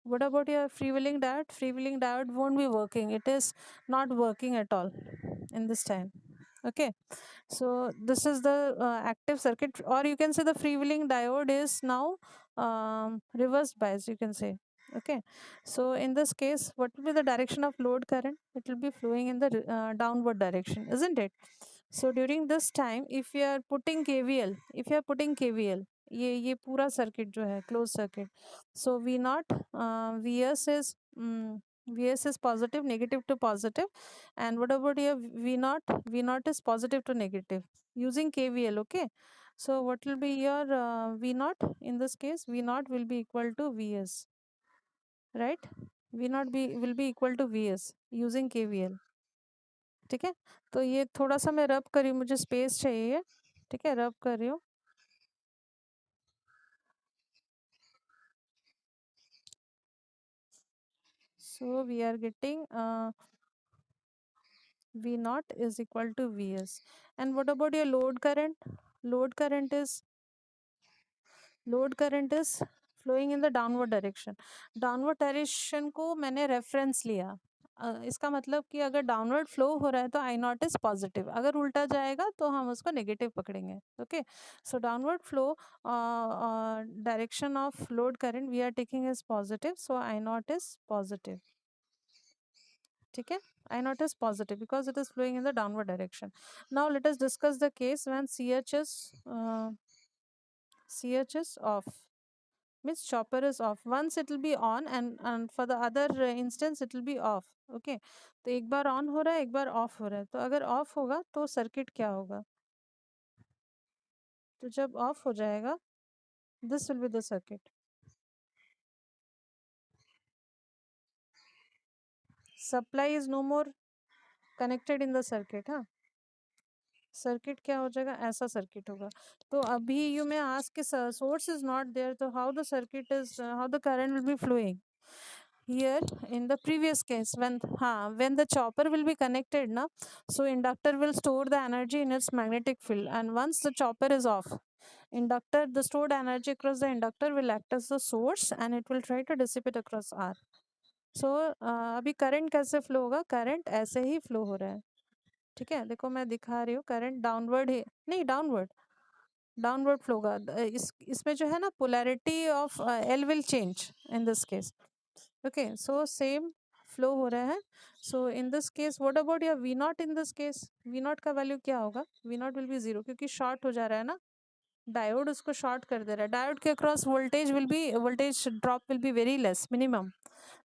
What about your freewheeling diode? Freewheeling diode won't be working. It is not working at all in this time. Okay. So this is the active circuit, or you can say the freewheeling diode is now reverse bias, you can say. Okay. So in this case, what will be the direction of load current? It will be flowing in the downward direction, isn't it? So during this time, if you are putting KVL, ये पूरा circuit जो है closed circuit. So V naught, Vs is positive, negative to positive, and what about your V naught? V naught is positive to negative using KVL. Okay. So what will be your V naught? In this case, V naught will be equal to Vs, right? V naught will be equal to Vs using KVL. ठीक है, तो ये थोड़ा सा मैं रब कर रही हूँ, मुझे स्पेस चाहिए. ठीक है, रब कर रही हूँ. So we are getting V naught is equal to Vs. And what about your load current? Load current is flowing in the downward direction. Downward direction को मैंने reference लिया. इसका मतलब कि अगर डाउनवर्ड फ्लो हो रहा है तो आई नॉट इज पॉजिटिव, अगर उल्टा जाएगा तो हम उसको नेगेटिव पकड़ेंगे. Okay, so downward flow direction of load current we are taking is positive, so I naught is positive. ठीक है, I naught is positive because it is flowing in the downward direction. Now let us discuss the case when CH is off, means chopper is off. Once it will be on, and for the other instance it will be off. Okay, तो एक बार on हो रहा है, एक बार off हो रहा है. तो अगर off होगा तो circuit क्या होगा? तो जब off हो जाएगा, this will be the circuit. Supply is no more connected in the circuit. हाँ, सर्किट क्या हो जाएगा? ऐसा सर्किट होगा. तो अभी यू मे आस्क कि सोर्स इज नॉट देयर, तो how the circuit is, how the current will be flowing? here in the previous case, when the chopper will be connected now, so inductor will store the energy in its magnetic field, and once the chopper is off, inductor, the stored energy across the inductor will act as the source and it will try to dissipate across R. सो अभी करंट कैसे फ्लो होगा, करंट ऐसे ही फ्लो हो रहा है, ठीक है, देखो मैं दिखा रही हूँ, करंट डाउनवर्ड ही नहीं, डाउनवर्ड फ्लो होगा। इसमें जो है ना, polarity of L will change in this case, okay, so same flow हो रहा है। So in this case what about your V naught, in this case V naught का वैल्यू क्या होगा, V naught will be zero, क्योंकि शॉर्ट हो जा रहा है ना, डायोड उसको शॉर्ट कर दे रहा है, डायोड के across voltage drop will be very less, minimum,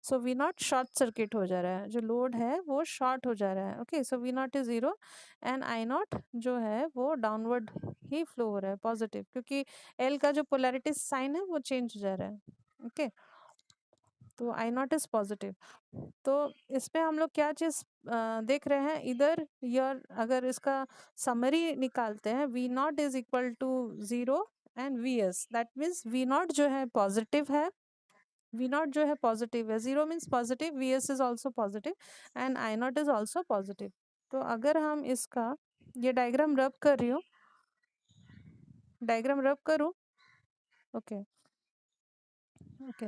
so V naught short circuit हो जा रहा है, जो लोड है वो शॉर्ट हो जा रहा है, okay, so V naught is zero and I naught जो है वो डाउनवर्ड ही फ्लो हो रहा है, पॉजिटिव, क्योंकि एल का जो पोलैरिटी साइन है वो चेंज हो जा रहा है, ओके, तो आई नॉट इज पॉजिटिव। तो इसमें हम लोग क्या चीज़ देख रहे हैं, इधर योर, अगर इसका समरी निकालते हैं, V naught is equal to zero and V S, that means V naught जो है पॉजिटिव है, वी नॉट जो है पॉजिटिव है, zero means positive, we S is also positive and I naught is also positive. तो अगर हम इसका, ये डायग्राम रब कर रही हूँ, डायग्राम रब करूँ, ओके ओके,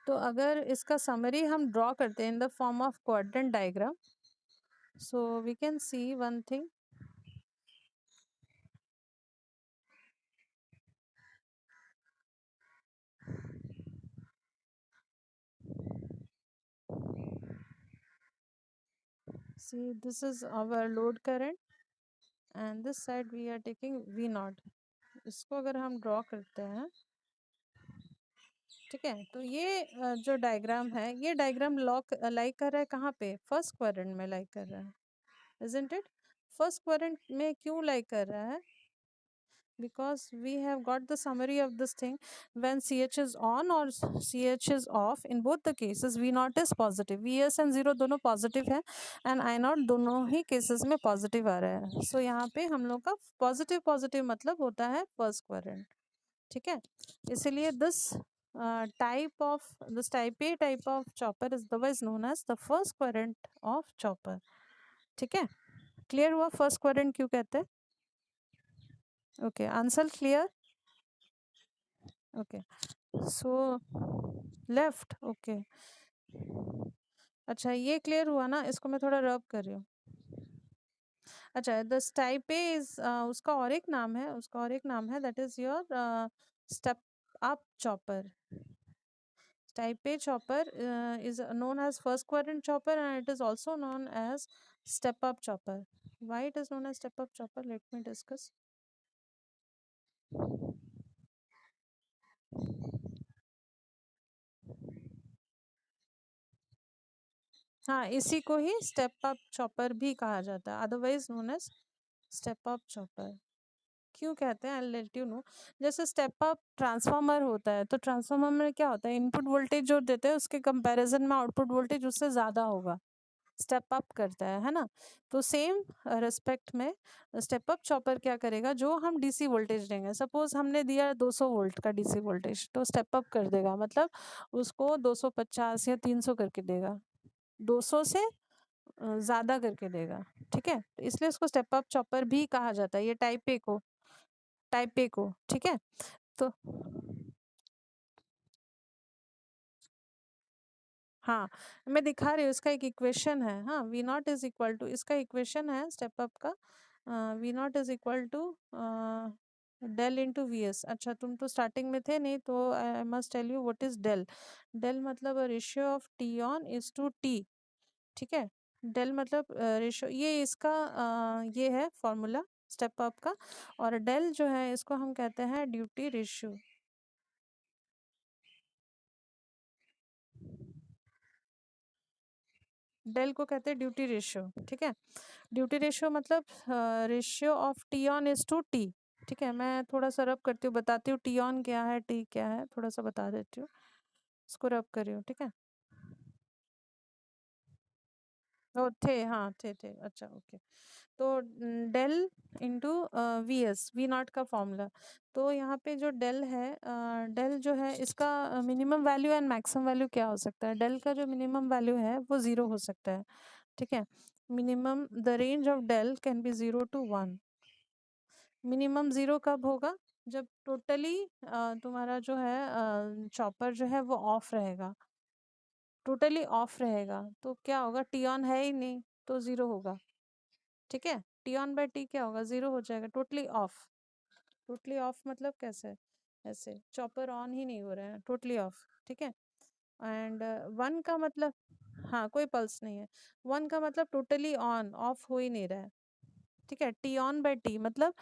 तो अगर इसका समरी हम ड्रॉ करते हैं in the form of quadrant diagram, so we can see one thing, see this is our load current and this side we are taking v naught, इसको अगर हम ड्रॉ करते हैं, ठीक है, तो ये जो डायग्राम है, ये डायग्राम लॉक लाइक कर रहा है कहाँ पे, फर्स्ट क्वाड्रेंट में लाइक कर रहा है, isn't it? फर्स्ट क्वाड्रेंट में क्यों लाइक कर रहा है, because we have got the summary of this thing, when ch is on or ch is off, in both the cases v naught is positive, vs and zero दोनों positive है and i naught दोनों ही cases में positive आ रहा है, so यहाँ पे हम लोग का positive positive मतलब होता है first quadrant, ठीक है, इसीलिए this type A type of chopper is otherwise known as the first quadrant of chopper, ठीक है, क्लियर हुआ फर्स्ट क्वाड्रेंट क्यों कहते हैं, okay, answer clear, okay, so left, okay, अच्छा ये क्लियर हुआ ना, इसको मैं थोड़ा रब कर रही हूँ, अच्छा द टाइप ए इज, उसका और एक नाम है, उसका और एक नाम है, that is your step up chopper, type A chopper is known as first quadrant chopper and it is also known as step up chopper. Why it is known as step up chopper, let me discuss. हाँ, इसी को ही स्टेप अप चॉपर भी कहा जाता है, otherwise known as step up chopper. क्यों कहते हैं, आई लेट यू नो। जैसे स्टेप अप ट्रांसफार्मर होता है, तो ट्रांसफार्मर में क्या होता है, इनपुट वोल्टेज जो देते हैं उसके कंपैरिजन में आउटपुट वोल्टेज उससे ज़्यादा होगा, स्टेप अप करता है ना। तो सेम रिस्पेक्ट में स्टेप अप चॉपर क्या करेगा, जो हम डीसी वोल्टेज देंगे, सपोज हमने दिया 200 वोल्ट का डीसी वोल्टेज, तो स्टेप अप कर देगा, मतलब उसको 250 या 300 करके देगा, 200 से ज़्यादा करके देगा, ठीक है, तो इसलिए उसको स्टेप अप चॉपर भी कहा जाता है, ये टाइप ए को, ठीक है। तो हाँ, मैं दिखा रही हूँ, इसका एक इक्वेशन है, हाँ, V naught is equal to, इसका इक्वेशन है स्टेप अप का, V naught is equal to del into V S. अच्छा, तुम तो स्टार्टिंग में थे नहीं, तो I must tell you what is del. Del मतलब ratio of T on is to T, ठीक है, डेल मतलब रेशियो, ये इसका ये है फॉर्मूला स्टेप अप का, और डेल जो है इसको हम कहते हैं ड्यूटी रेशियो, डेल को कहते हैं ड्यूटी रेशियो, ठीक है, ड्यूटी रेशियो मतलब ratio of T on is to T, ठीक है, मैं थोड़ा सा रब करती हूँ, बताती हूँ टी ऑन क्या है, टी क्या है, थोड़ा सा बता देती हूँ, इसको रब कर रही हूँ, ठीक है, ओ थे, हाँ थे थे, अच्छा ओके, तो del into V S, V naught का फॉर्मूला। तो यहाँ पे जो डेल है, डेल जो है इसका minimum value and maximum value क्या हो सकता है? डेल का जो मिनिमम वैल्यू है वो 0 हो सकता है, ठीक है। Minimum the range of del can be 0 to 1। Minimum 0 कब होगा? जब टोटली तुम्हारा जो है चॉपर जो है वो ऑफ रहेगा, टोटली ऑफ रहेगा। तो क्या होगा? टी ऑन है ही नहीं तो 0 होगा, ठीक है। टी ऑन बाय टी क्या होगा? 0 हो जाएगा। टोटली ऑफ, टोटली ऑफ मतलब कैसे? ऐसे चॉपर ऑन ही नहीं हो रहा है, टोटली ऑफ, ठीक है। एंड वन का मतलब, हाँ कोई पल्स नहीं है। वन का मतलब टोटली ऑन, ऑफ हो ही नहीं रहा है, ठीक है। टी ऑन बाय टी मतलब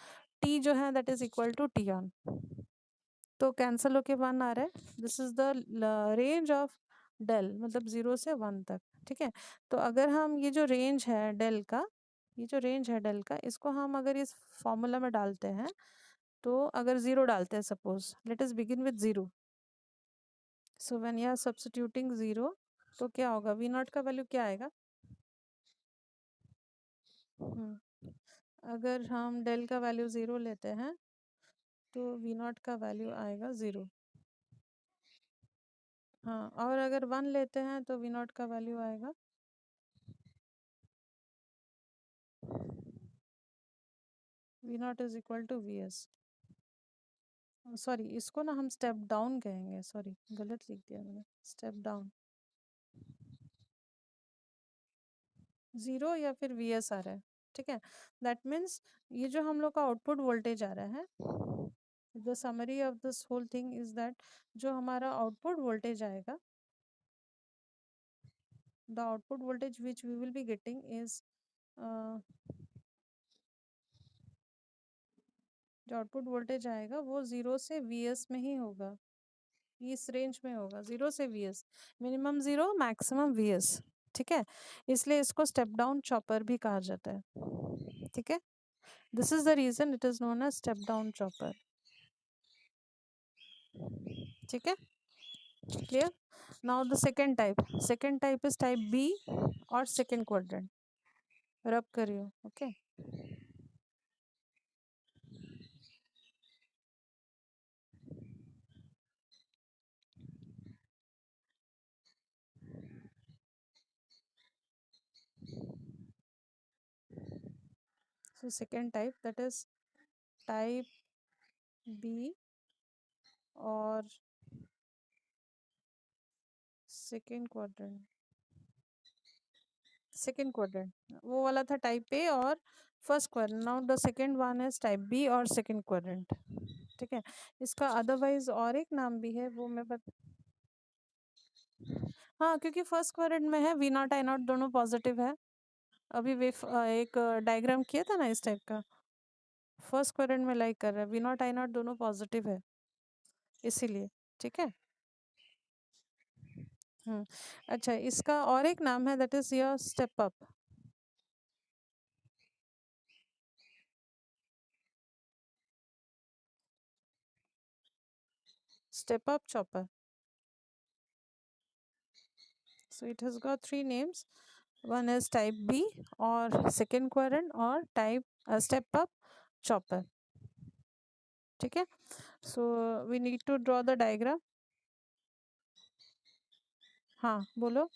टी जो है that is equal to T on, तो कैंसिल होके 1 आ रहा है। This is the range of del, मतलब 0 से 1 तक, ठीक है। तो अगर हम ये जो रेंज है डेल का, ये जो रेंज है डेल का, इसको हम अगर इस फॉर्मूला में डालते हैं, तो अगर 0 डालते हैं, suppose let us begin with 0। So when you are substituting 0, तो क्या होगा? वी नॉट का वैल्यू क्या आएगा? अगर हम डेल का वैल्यू 0 लेते हैं तो वी नॉट का वैल्यू आएगा 0। हाँ, और अगर 1 लेते हैं तो वी नॉट का वैल्यू आएगा, V naught is equal to V S. Sorry, इसको ना हम स्टेप डाउन कहेंगे, सॉरी गलत लिख दिया मैंने, स्टेप डाउन। 0 या फिर वी एस आ रहा है, ठीक है। दैट मीन्स ये जो हम लोग का आउटपुट वोल्टेज आ रहा है, the summary of this whole thing is that जो हमारा आउटपुट वोल्टेज आएगा, the output voltage which we will be getting is जो आउटपुट वोल्टेज आएगा वो 0 से वी एस में ही होगा, इस रेंज में होगा, 0 से V S, minimum 0 maximum we S, ठीक है। इसलिए इसको स्टेप डाउन चॉपर भी कहा जाता है, ठीक है। This is the reason it is known as step down chopper, ठीक है, clear. Now the second type is type B और सेकेंड क्वाड्रेंट। रब करियो, okay. So second type, that is type B और सेकेंड क्वाड्रेंट वो वाला था टाइप ए और first quadrant. Now the second one is type B और सेकेंड क्वाड्रेंट, ठीक है। इसका अदरवाइज और एक नाम भी है, वो मैं हाँ, क्योंकि फर्स्ट क्वाड्रेंट में है वी नॉट आई नॉट दोनों पॉजिटिव है। अभी वे एक डायग्राम किया था ना इस टाइप का, फर्स्ट क्वाड्रेंट में लाइक कर रहा है, वी नॉट आई नॉट दोनों पॉजिटिव है इसीलिए, ठीक है। अच्छा, इसका और एक नाम है that is your step up, step up chopper. So it has got three names. One is type B or second quadrant or type step up chopper. ठीक है. So we need to draw the diagram. हाँ बोलो.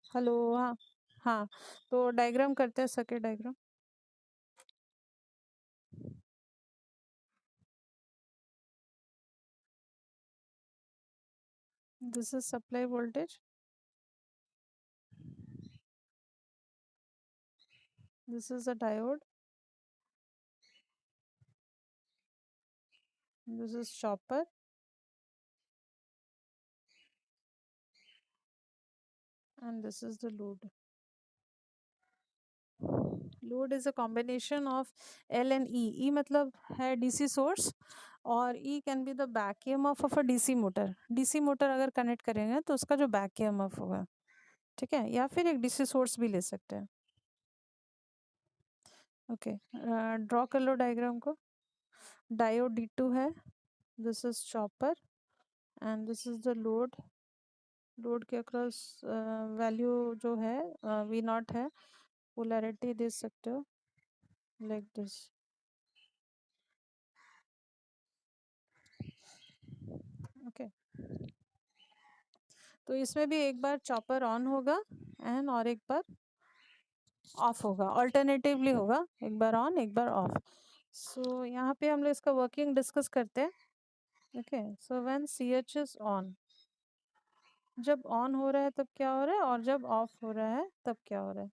हेलो. हाँ हाँ, तो डायग्राम करते हैं, circuit diagram. This is supply voltage. This is a diode. This is chopper. And this is the load. Load is a combination of L and E. E मतलब है DC source और E can be the back EMF of a DC motor. DC motor अगर कनेक्ट करेंगे तो उसका जो बैक EMF होगा, ठीक है, या फिर एक DC सोर्स भी ले सकते हैं. ओके, ड्रॉ कर लो डायग्राम को. डायोड D2 है, this is chopper and this is the load, load के अक्रॉस वैल्यू जो है वी नॉट है, पोलैरिटी दे सकते हो लाइक दिस। ओके, तो इसमें भी एक बार चॉपर ऑन होगा एंड और एक बार ऑफ होगा, ऑल्टरनेटिवली होगा, एक बार ऑन एक बार ऑफ। सो यहाँ पे हम लोग इसका वर्किंग डिस्कस करते हैं। Okay, so when C H is on, जब ऑन हो रहा है तब क्या हो रहा है, और जब ऑफ हो रहा है तब क्या हो रहा है।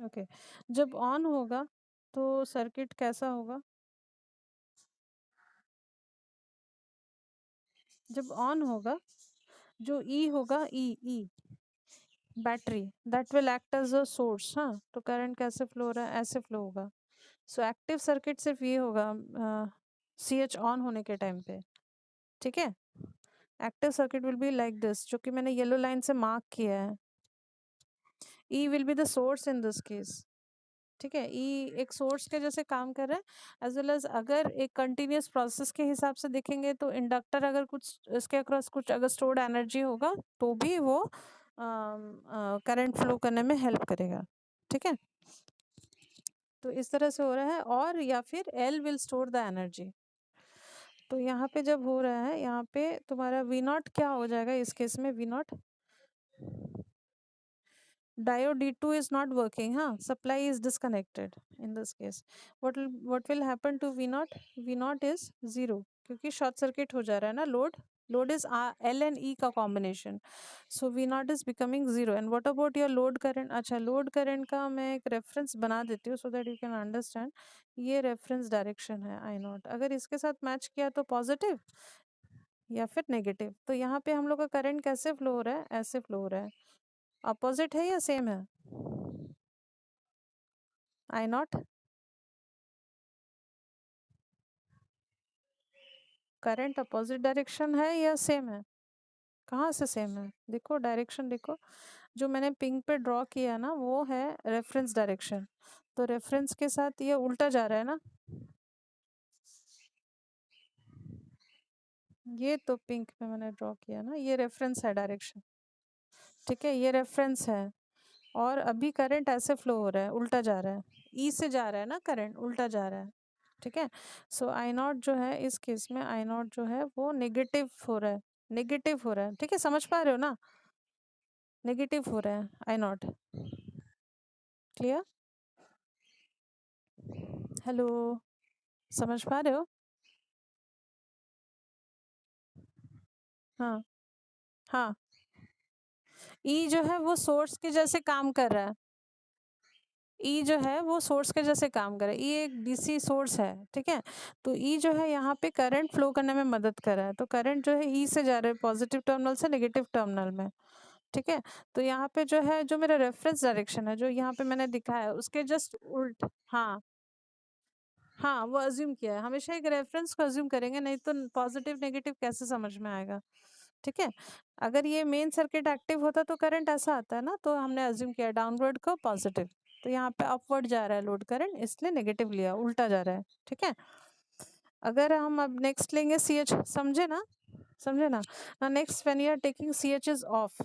ओके, जब ऑन होगा तो सर्किट कैसा होगा, जब ऑन होगा जो ई होगा, E E battery, that will act as a source. हाँ, तो करंट कैसे फ्लो हो रहा है, ऐसे फ्लो होगा। सो एक्टिव सर्किट सिर्फ ये होगा सी एच ऑन होने के टाइम पे। ठीक है, active circuit will be like this, जो कि मैंने येलो लाइन से मार्क किया है। E will be the source in this case. ठीक है, ई एक सोर्स के जैसे काम कर रहा है, एज वेल एज अगर एक कंटिन्यूस प्रोसेस के हिसाब से देखेंगे तो इंडक्टर अगर कुछ इसके अक्रॉस कुछ अगर स्टोर्ड एनर्जी होगा तो भी वो करंट फ्लो करने में हेल्प करेगा। ठीक है, तो इस तरह से हो रहा है, और या फिर L will store the energy. तो यहाँ पे जब हो रहा है, यहाँ पे तुम्हारा वी नॉट क्या हो जाएगा इस केस में, V naught, diode D2 is not working, huh? Supply is disconnected in this case. What will happen to V naught? V naught is 0 क्योंकि शॉर्ट सर्किट हो जा रहा है ना, load is L and E का combination, so V naught is becoming 0. And what about your load current? अच्छा, लोड करंट का मैं एक रेफरेंस बना देती हूँ so that you can understand. ये रेफरेंस डायरेक्शन है I नॉट, अगर इसके साथ मैच किया तो पॉजिटिव या फिर नेगेटिव। तो यहाँ पे हम लोग का करंट कैसे फ्लो हो रहा है, ऐसे फ्लो हो रहा है। अपोजिट है या सेम है, आई नॉट, करंट अपोजिट डायरेक्शन है या सेम है, कहाँ से सेम है, देखो डायरेक्शन देखो, जो मैंने पिंक पे ड्रॉ किया ना वो है रेफरेंस डायरेक्शन, तो रेफरेंस के साथ ये उल्टा जा रहा है ना, ये तो पिंक पे मैंने ड्रॉ किया ना, ये रेफरेंस है डायरेक्शन। ठीक है, ये रेफरेंस है, और अभी करंट ऐसे फ्लो हो रहा है, उल्टा जा रहा है, ई से जा रहा है ना करंट, उल्टा जा रहा है। ठीक है, सो आई नॉट जो है इस केस में, आई नॉट जो है वो नेगेटिव हो रहा है, नेगेटिव हो रहा है। ठीक है, समझ पा रहे हो ना, नेगेटिव हो रहा है आई नॉट। क्लियर, हेलो, समझ पा रहे हो? हाँ, हाँ, ई जो है वो सोर्स के जैसे काम कर रहा है, ई जो है वो सोर्स के जैसे काम करे, ई एक डीसी सोर्स है। ठीक है, तो ई जो है यहाँ पे करंट फ्लो करने में मदद कर रहा है, तो करंट जो है ई से जा रहा है पॉजिटिव टर्मिनल से नेगेटिव टर्मिनल में। ठीक है, तो यहाँ पे जो है, जो मेरा रेफरेंस डायरेक्शन है जो यहाँ पे मैंने दिखाया है उसके जस्ट उल्ट, हाँ हाँ, वो अज्यूम किया है, हमेशा एक रेफरेंस को अज्यूम करेंगे, नहीं तो पॉजिटिव नेगेटिव कैसे समझ में आएगा। ठीक है, अगर ये मेन सर्किट एक्टिव होता तो करंट ऐसा आता है ना, तो हमने अज्यूम किया डाउनवर्ड को पॉजिटिव, तो यहाँ पे अपवर्ड जा रहा है लोड करंट, इसलिए नेगेटिव लिया, उल्टा जा रहा है। ठीक है, अगर हम अब नेक्स्ट लेंगे सी एच, समझे ना, समझे ना, next when you are taking C H is off,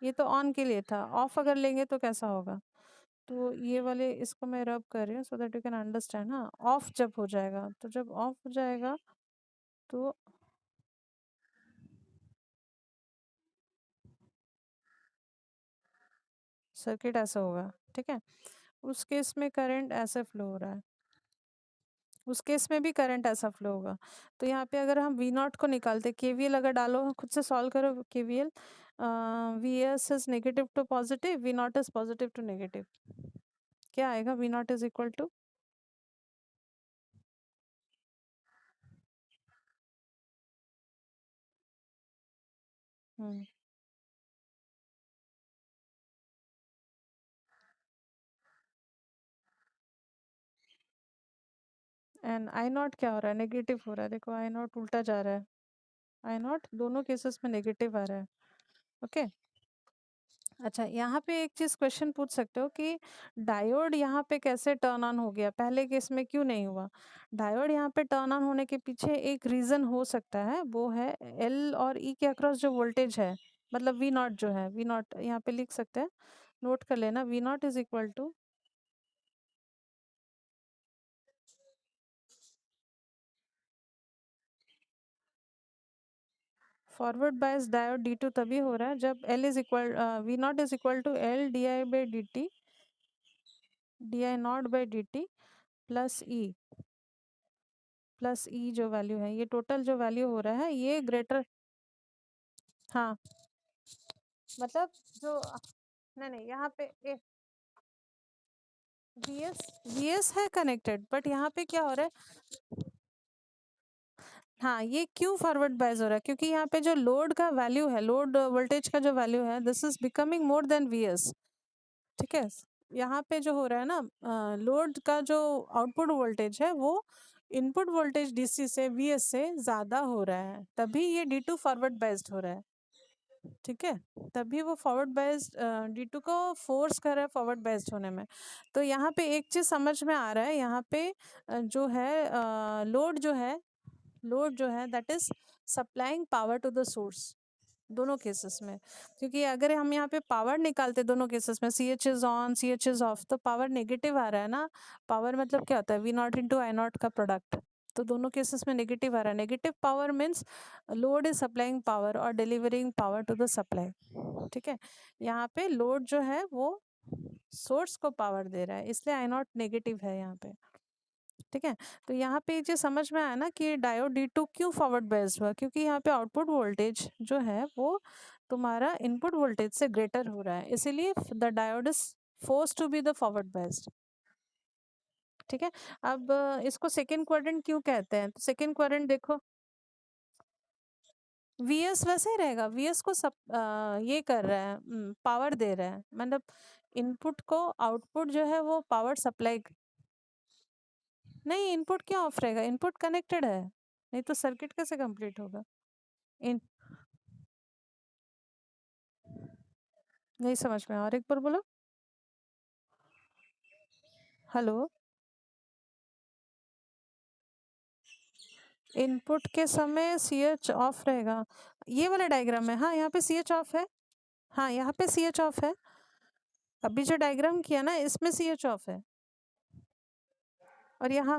ये तो ऑन के लिए था, ऑफ अगर लेंगे तो कैसा होगा, तो ये वाले इसको मैं रब कर रही हूँ so that you can understand. हाँ, ऑफ जब हो जाएगा, तो जब ऑफ हो जाएगा तो सर्किट ऐसा होगा। ठीक है, उस केस में करंट ऐसे फ्लो हो रहा है, उस केस में भी करंट ऐसा फ्लो होगा। तो यहाँ पे अगर हम वी नॉट को निकालते, केवीएल अगर डालो, खुद से सॉल्व करो KVL, V S is negative to positive, V naught is positive to negative, क्या आएगा, V naught is equal to, and I naught क्या हो रहा है, नेगेटिव हो रहा है, देखो आई नॉट उल्टा जा रहा है, आई नॉट दोनों केसेस में नेगेटिव आ रहा है। ओके, अच्छा, यहाँ पे एक चीज़ क्वेश्चन पूछ सकते हो कि डायोड यहाँ पे कैसे टर्न ऑन हो गया, पहले केस में क्यों नहीं हुआ? डायोड यहाँ पे टर्न ऑन होने के पीछे एक रीज़न हो सकता है, वो है एल और ई के अक्रॉस जो वोल्टेज है, मतलब वी नॉट जो है, वी नॉट यहाँ पे लिख सकते हैं, नोट कर लेना, V naught is equal to forward bias diode D two तभी हो रहा है जब L is equal V naught is equal to L D I by D I naught by D T plus E जो वैल्यू है, ये टोटल जो वैल्यू हो रहा है ये ग्रेटर, हाँ मतलब जो नहीं नहीं यहाँ पे वी एस है कनेक्टेड, बट यहाँ पे क्या हो रहा है, हाँ ये क्यों फॉरवर्ड बायस हो रहा है, क्योंकि यहाँ पे जो लोड का वैल्यू है, लोड वोल्टेज का जो वैल्यू है, this is becoming more than V S. ठीक है, यहाँ पे जो हो रहा है ना, लोड का जो आउटपुट वोल्टेज है वो इनपुट वोल्टेज डीसी से वीएस से ज़्यादा हो रहा है, तभी ये डी टू फॉरवर्ड बायस्ड हो रहा है। ठीक है, तभी वो फॉरवर्ड बायस्ड डी टू को फोर्स कर रहा है फॉरवर्ड बायस्ड होने में। तो यहाँ पे एक चीज़ समझ में आ रहा है, यहाँ पे जो है लोड जो है that is supplying power to the source दोनों केसेस में, क्योंकि अगर हम यहाँ पे पावर निकालते दोनों केसेस में, C H is on C H is off, तो पावर नेगेटिव आ रहा है ना। पावर मतलब क्या होता है, V naught into I naught का प्रोडक्ट, तो दोनों केसेस में नेगेटिव आ रहा है। Negative power means load is supplying power और delivering power to the supply. ठीक है, यहाँ पे लोड जो है वो सोर्स को पावर दे रहा है, इसलिए आई नॉट नेगेटिव है यहाँ पे। ठीक है, तो यहाँ पे ये समझ में आया ना कि डायोड डी टू क्यों फॉरवर्ड बेस्ड हुआ, क्योंकि यहाँ पे आउटपुट वोल्टेज जो है वो तुम्हारा इनपुट वोल्टेज से ग्रेटर हो रहा है, इसीलिए the diode is force to be the forward biased. ठीक है, अब इसको सेकेंड क्वाड्रेंट क्यों कहते हैं, तो सेकेंड क्वाड्रेंट देखो, वीएस वैसे ही रहेगा, वीएस को सब ये कर रहा है, पावर दे रहा है, मतलब इनपुट को आउटपुट जो है वो पावर सप्लाई, नहीं इनपुट क्या ऑफ रहेगा, इनपुट कनेक्टेड है, नहीं तो सर्किट कैसे कंप्लीट होगा। इन नहीं समझ में, और एक बार बोलो। हेलो, इनपुट के समय सी एच ऑफ रहेगा, ये वाला डायग्राम है, हाँ यहाँ पे सी एच ऑफ है, हाँ यहाँ पे सी एच ऑफ है, अभी जो डायग्राम किया ना इसमें सी एच ऑफ है, और यहाँ,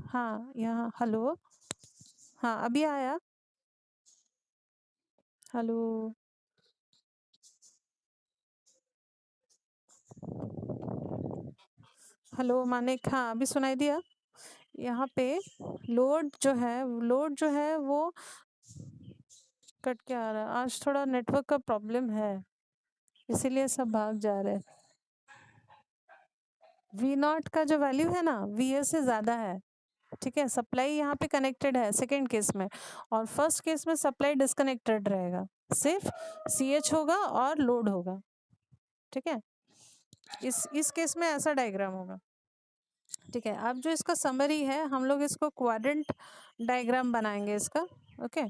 हाँ यहाँ हेलो, हाँ अभी आया, हेलो, हेलो मानिक, हाँ अभी सुनाई दिया। यहाँ पे लोड जो है वो कट के आ रहा है, आज थोड़ा नेटवर्क का प्रॉब्लम है, इसीलिए सब भाग जा रहे हैं। वी नॉट का जो वैल्यू है ना वी एस से ज़्यादा है। ठीक है, सप्लाई यहाँ पे कनेक्टेड है सेकेंड केस में, और फर्स्ट केस में सप्लाई डिस्कनेक्टेड रहेगा, सिर्फ सी एच होगा और लोड होगा। ठीक है, इस केस में ऐसा डायग्राम होगा। ठीक है, अब जो इसका समरी है, हम लोग इसको क्वाड्रेंट डायग्राम बनाएंगे इसका। ओके,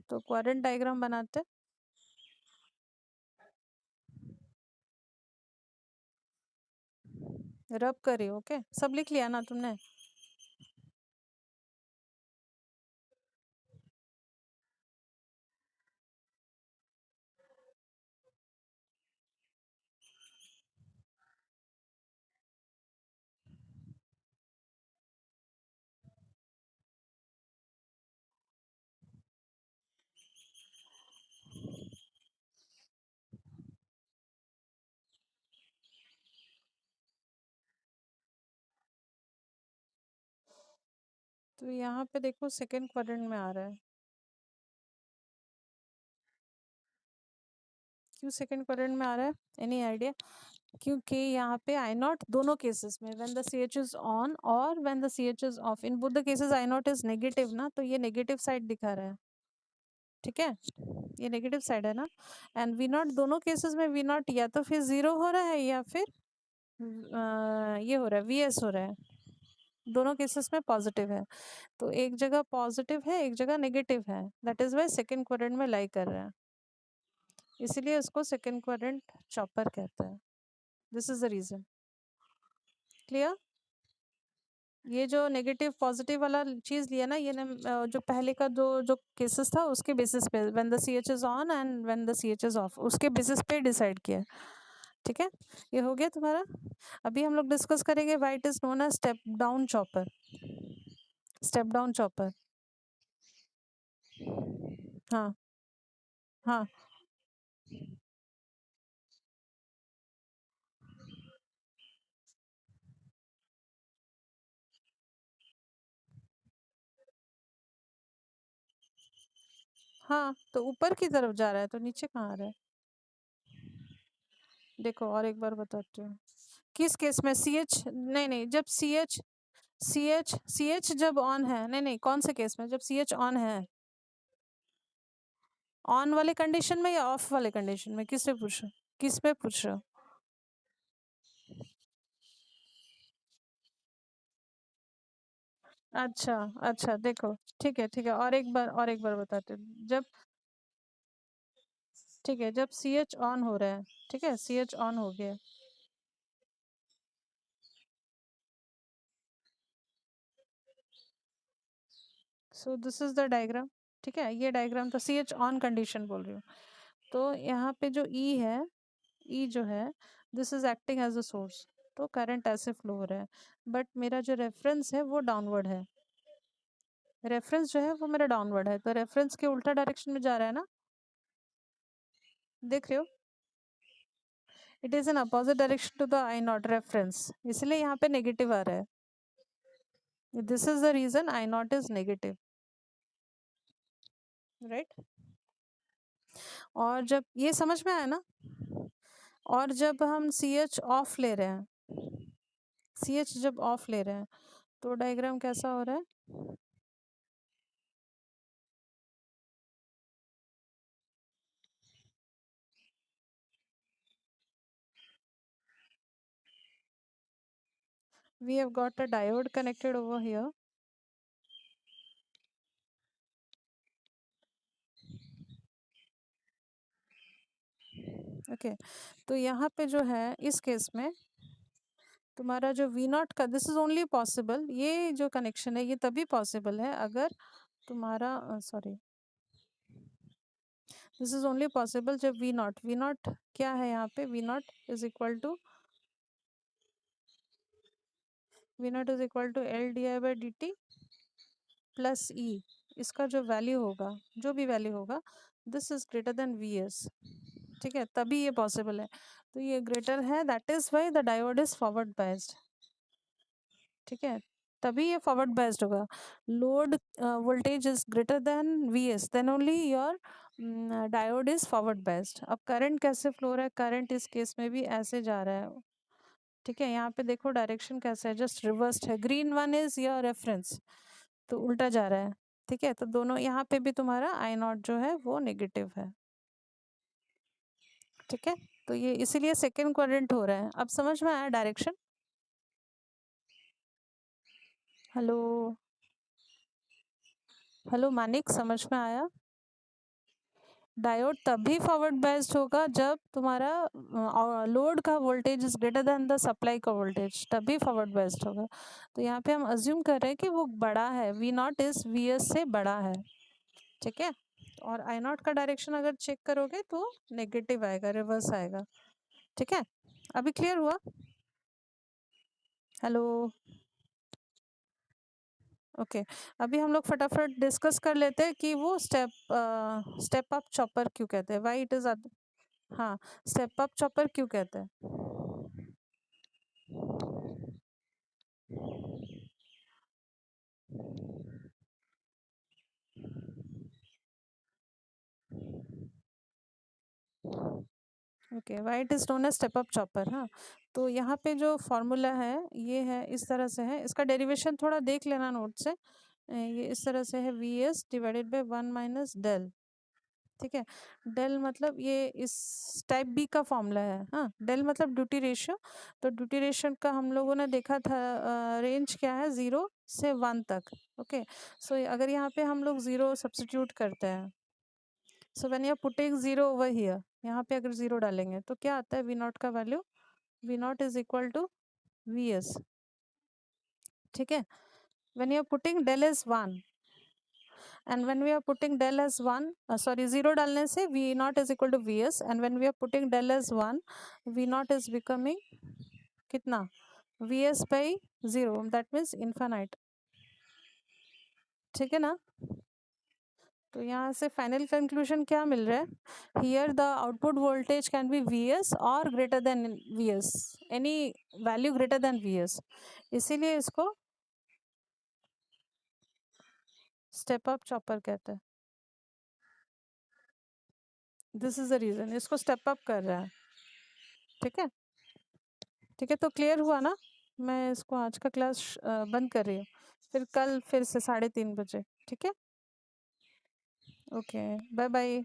तो क्वाड्रेंट डायग्राम बनाते, रब करिए। ओके, सब लिख लिया ना तुमने? तो यहाँ पे देखो सेकेंड क्वाड्रेंट में आ रहा है, क्यों सेकेंड क्वाड्रेंट में आ रहा है, एनी आइडिया? क्योंकि यहाँ पे आई नॉट दोनों केसेस में when the C H is on और when the C H is off, in both the cases I naught is negative ना, तो ये नेगेटिव साइड दिखा रहा है। ठीक है, ये नेगेटिव साइड है ना, एंड वी नॉट दोनों केसेस में वी नॉट या तो फिर जीरो हो रहा है या फिर ये हो रहा है वी एस हो रहा है, दोनों केसेस में पॉजिटिव है, तो एक जगह पॉजिटिव है एक जगह नेगेटिव है, that is why second quadrant में लाई कर रहा है। इसीलिए इसको सेकेंड क्वाड्रेंट चॉपर कहते हैं. This is the reason. Clear? ये जो नेगेटिव पॉजिटिव वाला चीज लिया ना, ये जो पहले का जो केसेस था उसके बेसिस पे, when the C H is on and when the C H is off, उसके बेसिस पे डिसाइड किया. ठीक है, ये हो गया तुम्हारा. अभी हम लोग डिस्कस करेंगे why it is known as step down chopper. Step down chopper. हाँ हाँ. हाँ तो ऊपर की तरफ जा रहा है तो नीचे कहाँ आ रहा है? देखो और एक बार बताती हूँ. किस केस में सी एच, नहीं नहीं, जब सी एच जब ऑन है, नहीं नहीं, कौन से केस में? जब सी एच ऑन है, ऑन वाले कंडीशन में या ऑफ वाले कंडीशन में? किस पे पूछ रहे हो? किस पे पूछ रहे हो? अच्छा अच्छा, देखो. ठीक है, और एक बार बताते हैं. जब, ठीक है, जब सी एच ऑन हो रहा है, ठीक है, सी एच ऑन हो गया. So this is the diagram. ठीक है, ये डायग्राम तो सी एच ऑन कंडीशन बोल रही हूँ. तो यहाँ पे जो ई है, ई जो है, this is acting as a source. तो करंट ऐसे फ्लो हो रहा है, बट मेरा जो रेफरेंस है वो डाउनवर्ड है. रेफरेंस जो है वो मेरा डाउनवर्ड है, तो रेफरेंस के उल्टा डायरेक्शन में जा रहा है ना. देख रहे हो? It is an opposite direction to the I naught reference, इसलिए यहाँ पे नेगेटिव आ रहा है. This is the reason I naught is negative. Right? और जब ये समझ में आया ना, और जब हम सी एच ऑफ ले रहे हैं, सी एच जब ऑफ ले रहे हैं, तो डायग्राम कैसा हो रहा है? We have got a diode connected over here. Okay, तो यहाँ पे जो है इस केस में तुम्हारा जो वी नॉट का, दिस इज ओनली पॉसिबल, ये जो कनेक्शन है ये तभी पॉसिबल है अगर तुम्हारा, sorry, this is only possible जब वी नॉट क्या है यहाँ पे? V naught is equal to L D I by D T plus E. इसका जो वैल्यू होगा, जो भी वैल्यू होगा, this is greater than V S. ठीक है, तभी ये पॉसिबल है. तो ये ग्रेटर है, that is why the diode is forward biased. ठीक है, तभी ये फॉरवर्ड बायस्ड होगा. Load voltage is greater than V S, then only your diode is forward biased. अब करंट कैसे फ्लो रहा है? करंट इस केस में भी ऐसे जा रहा है. ठीक है, यहाँ पे देखो डायरेक्शन कैसा है, जस्ट रिवर्स्ड है. Green one is your reference, तो उल्टा जा रहा है. ठीक है, तो दोनों यहाँ पे भी तुम्हारा आई नॉट जो है वो नेगेटिव है. ठीक है, तो ये इसीलिए सेकेंड क्वाड्रेंट हो रहा है. अब समझ में आया डायरेक्शन? हेलो, हेलो मानिक, समझ में आया? डायोड तभी फॉरवर्ड बायस्ड होगा जब तुम्हारा लोड का voltage is greater then the supply का वोल्टेज, तभी फॉरवर्ड बायस्ड होगा. तो यहाँ पे हम अज्यूम कर रहे हैं कि वो बड़ा है, V naught is V S से बड़ा है. ठीक है, और आई नॉट का डायरेक्शन अगर चेक करोगे तो नेगेटिव आएगा, रिवर्स आएगा. ठीक है, अभी क्लियर हुआ? Hello, okay. अभी हम लोग फटाफट डिस्कस कर लेते हैं कि वो स्टेप अप चॉपर क्यों कहते हैं, वाई इट इज. हाँ, स्टेप अप चॉपर क्यों कहते हैं? Okay, why it is known as step up chopper. हाँ, तो यहाँ पे जो फॉर्मूला है ये है, इस तरह से है. इसका डेरिवेशन थोड़ा देख लेना नोट से. ये इस तरह से है, V S divided by one minus del. ठीक है, डेल मतलब ये इस टाइप बी का फॉर्मूला है. हाँ, डेल मतलब ड्यूटी रेशियो. तो ड्यूटी रेशियो का हम लोगों ने देखा था, रेंज क्या है? 0 से 1 तक. ओके, सो अगर यहाँ पे हम लोग 0 सब्सटीट्यूट करते हैं, so when you are putting 0 over here, यहाँ पे अगर 0 डालेंगे तो क्या आता है वी नॉट का value, V naught is equal to V S. ठीक है, when you are putting del is 1 and when we are putting del as 1, sorry 0 डालने से v naught is equal to vs, and when we are putting del as 1, v naught is becoming कितना vs by 0, that means infinite। ठीक है ना, तो यहाँ से फाइनल कंक्लूजन क्या मिल रहा है, here the output voltage can be vs और greater than vs, any value greater than vs, इसीलिए इसको स्टेप अप चॉपर कहते हैं। दिस इज द रीजन, इसको स्टेप अप कर रहा है। ठीक है, ठीक है, तो क्लियर हुआ ना। मैं इसको आज का क्लास बंद कर रही हूँ, फिर कल फिर से 3:30 बजे। ठीक है, ओके, बाय बाय।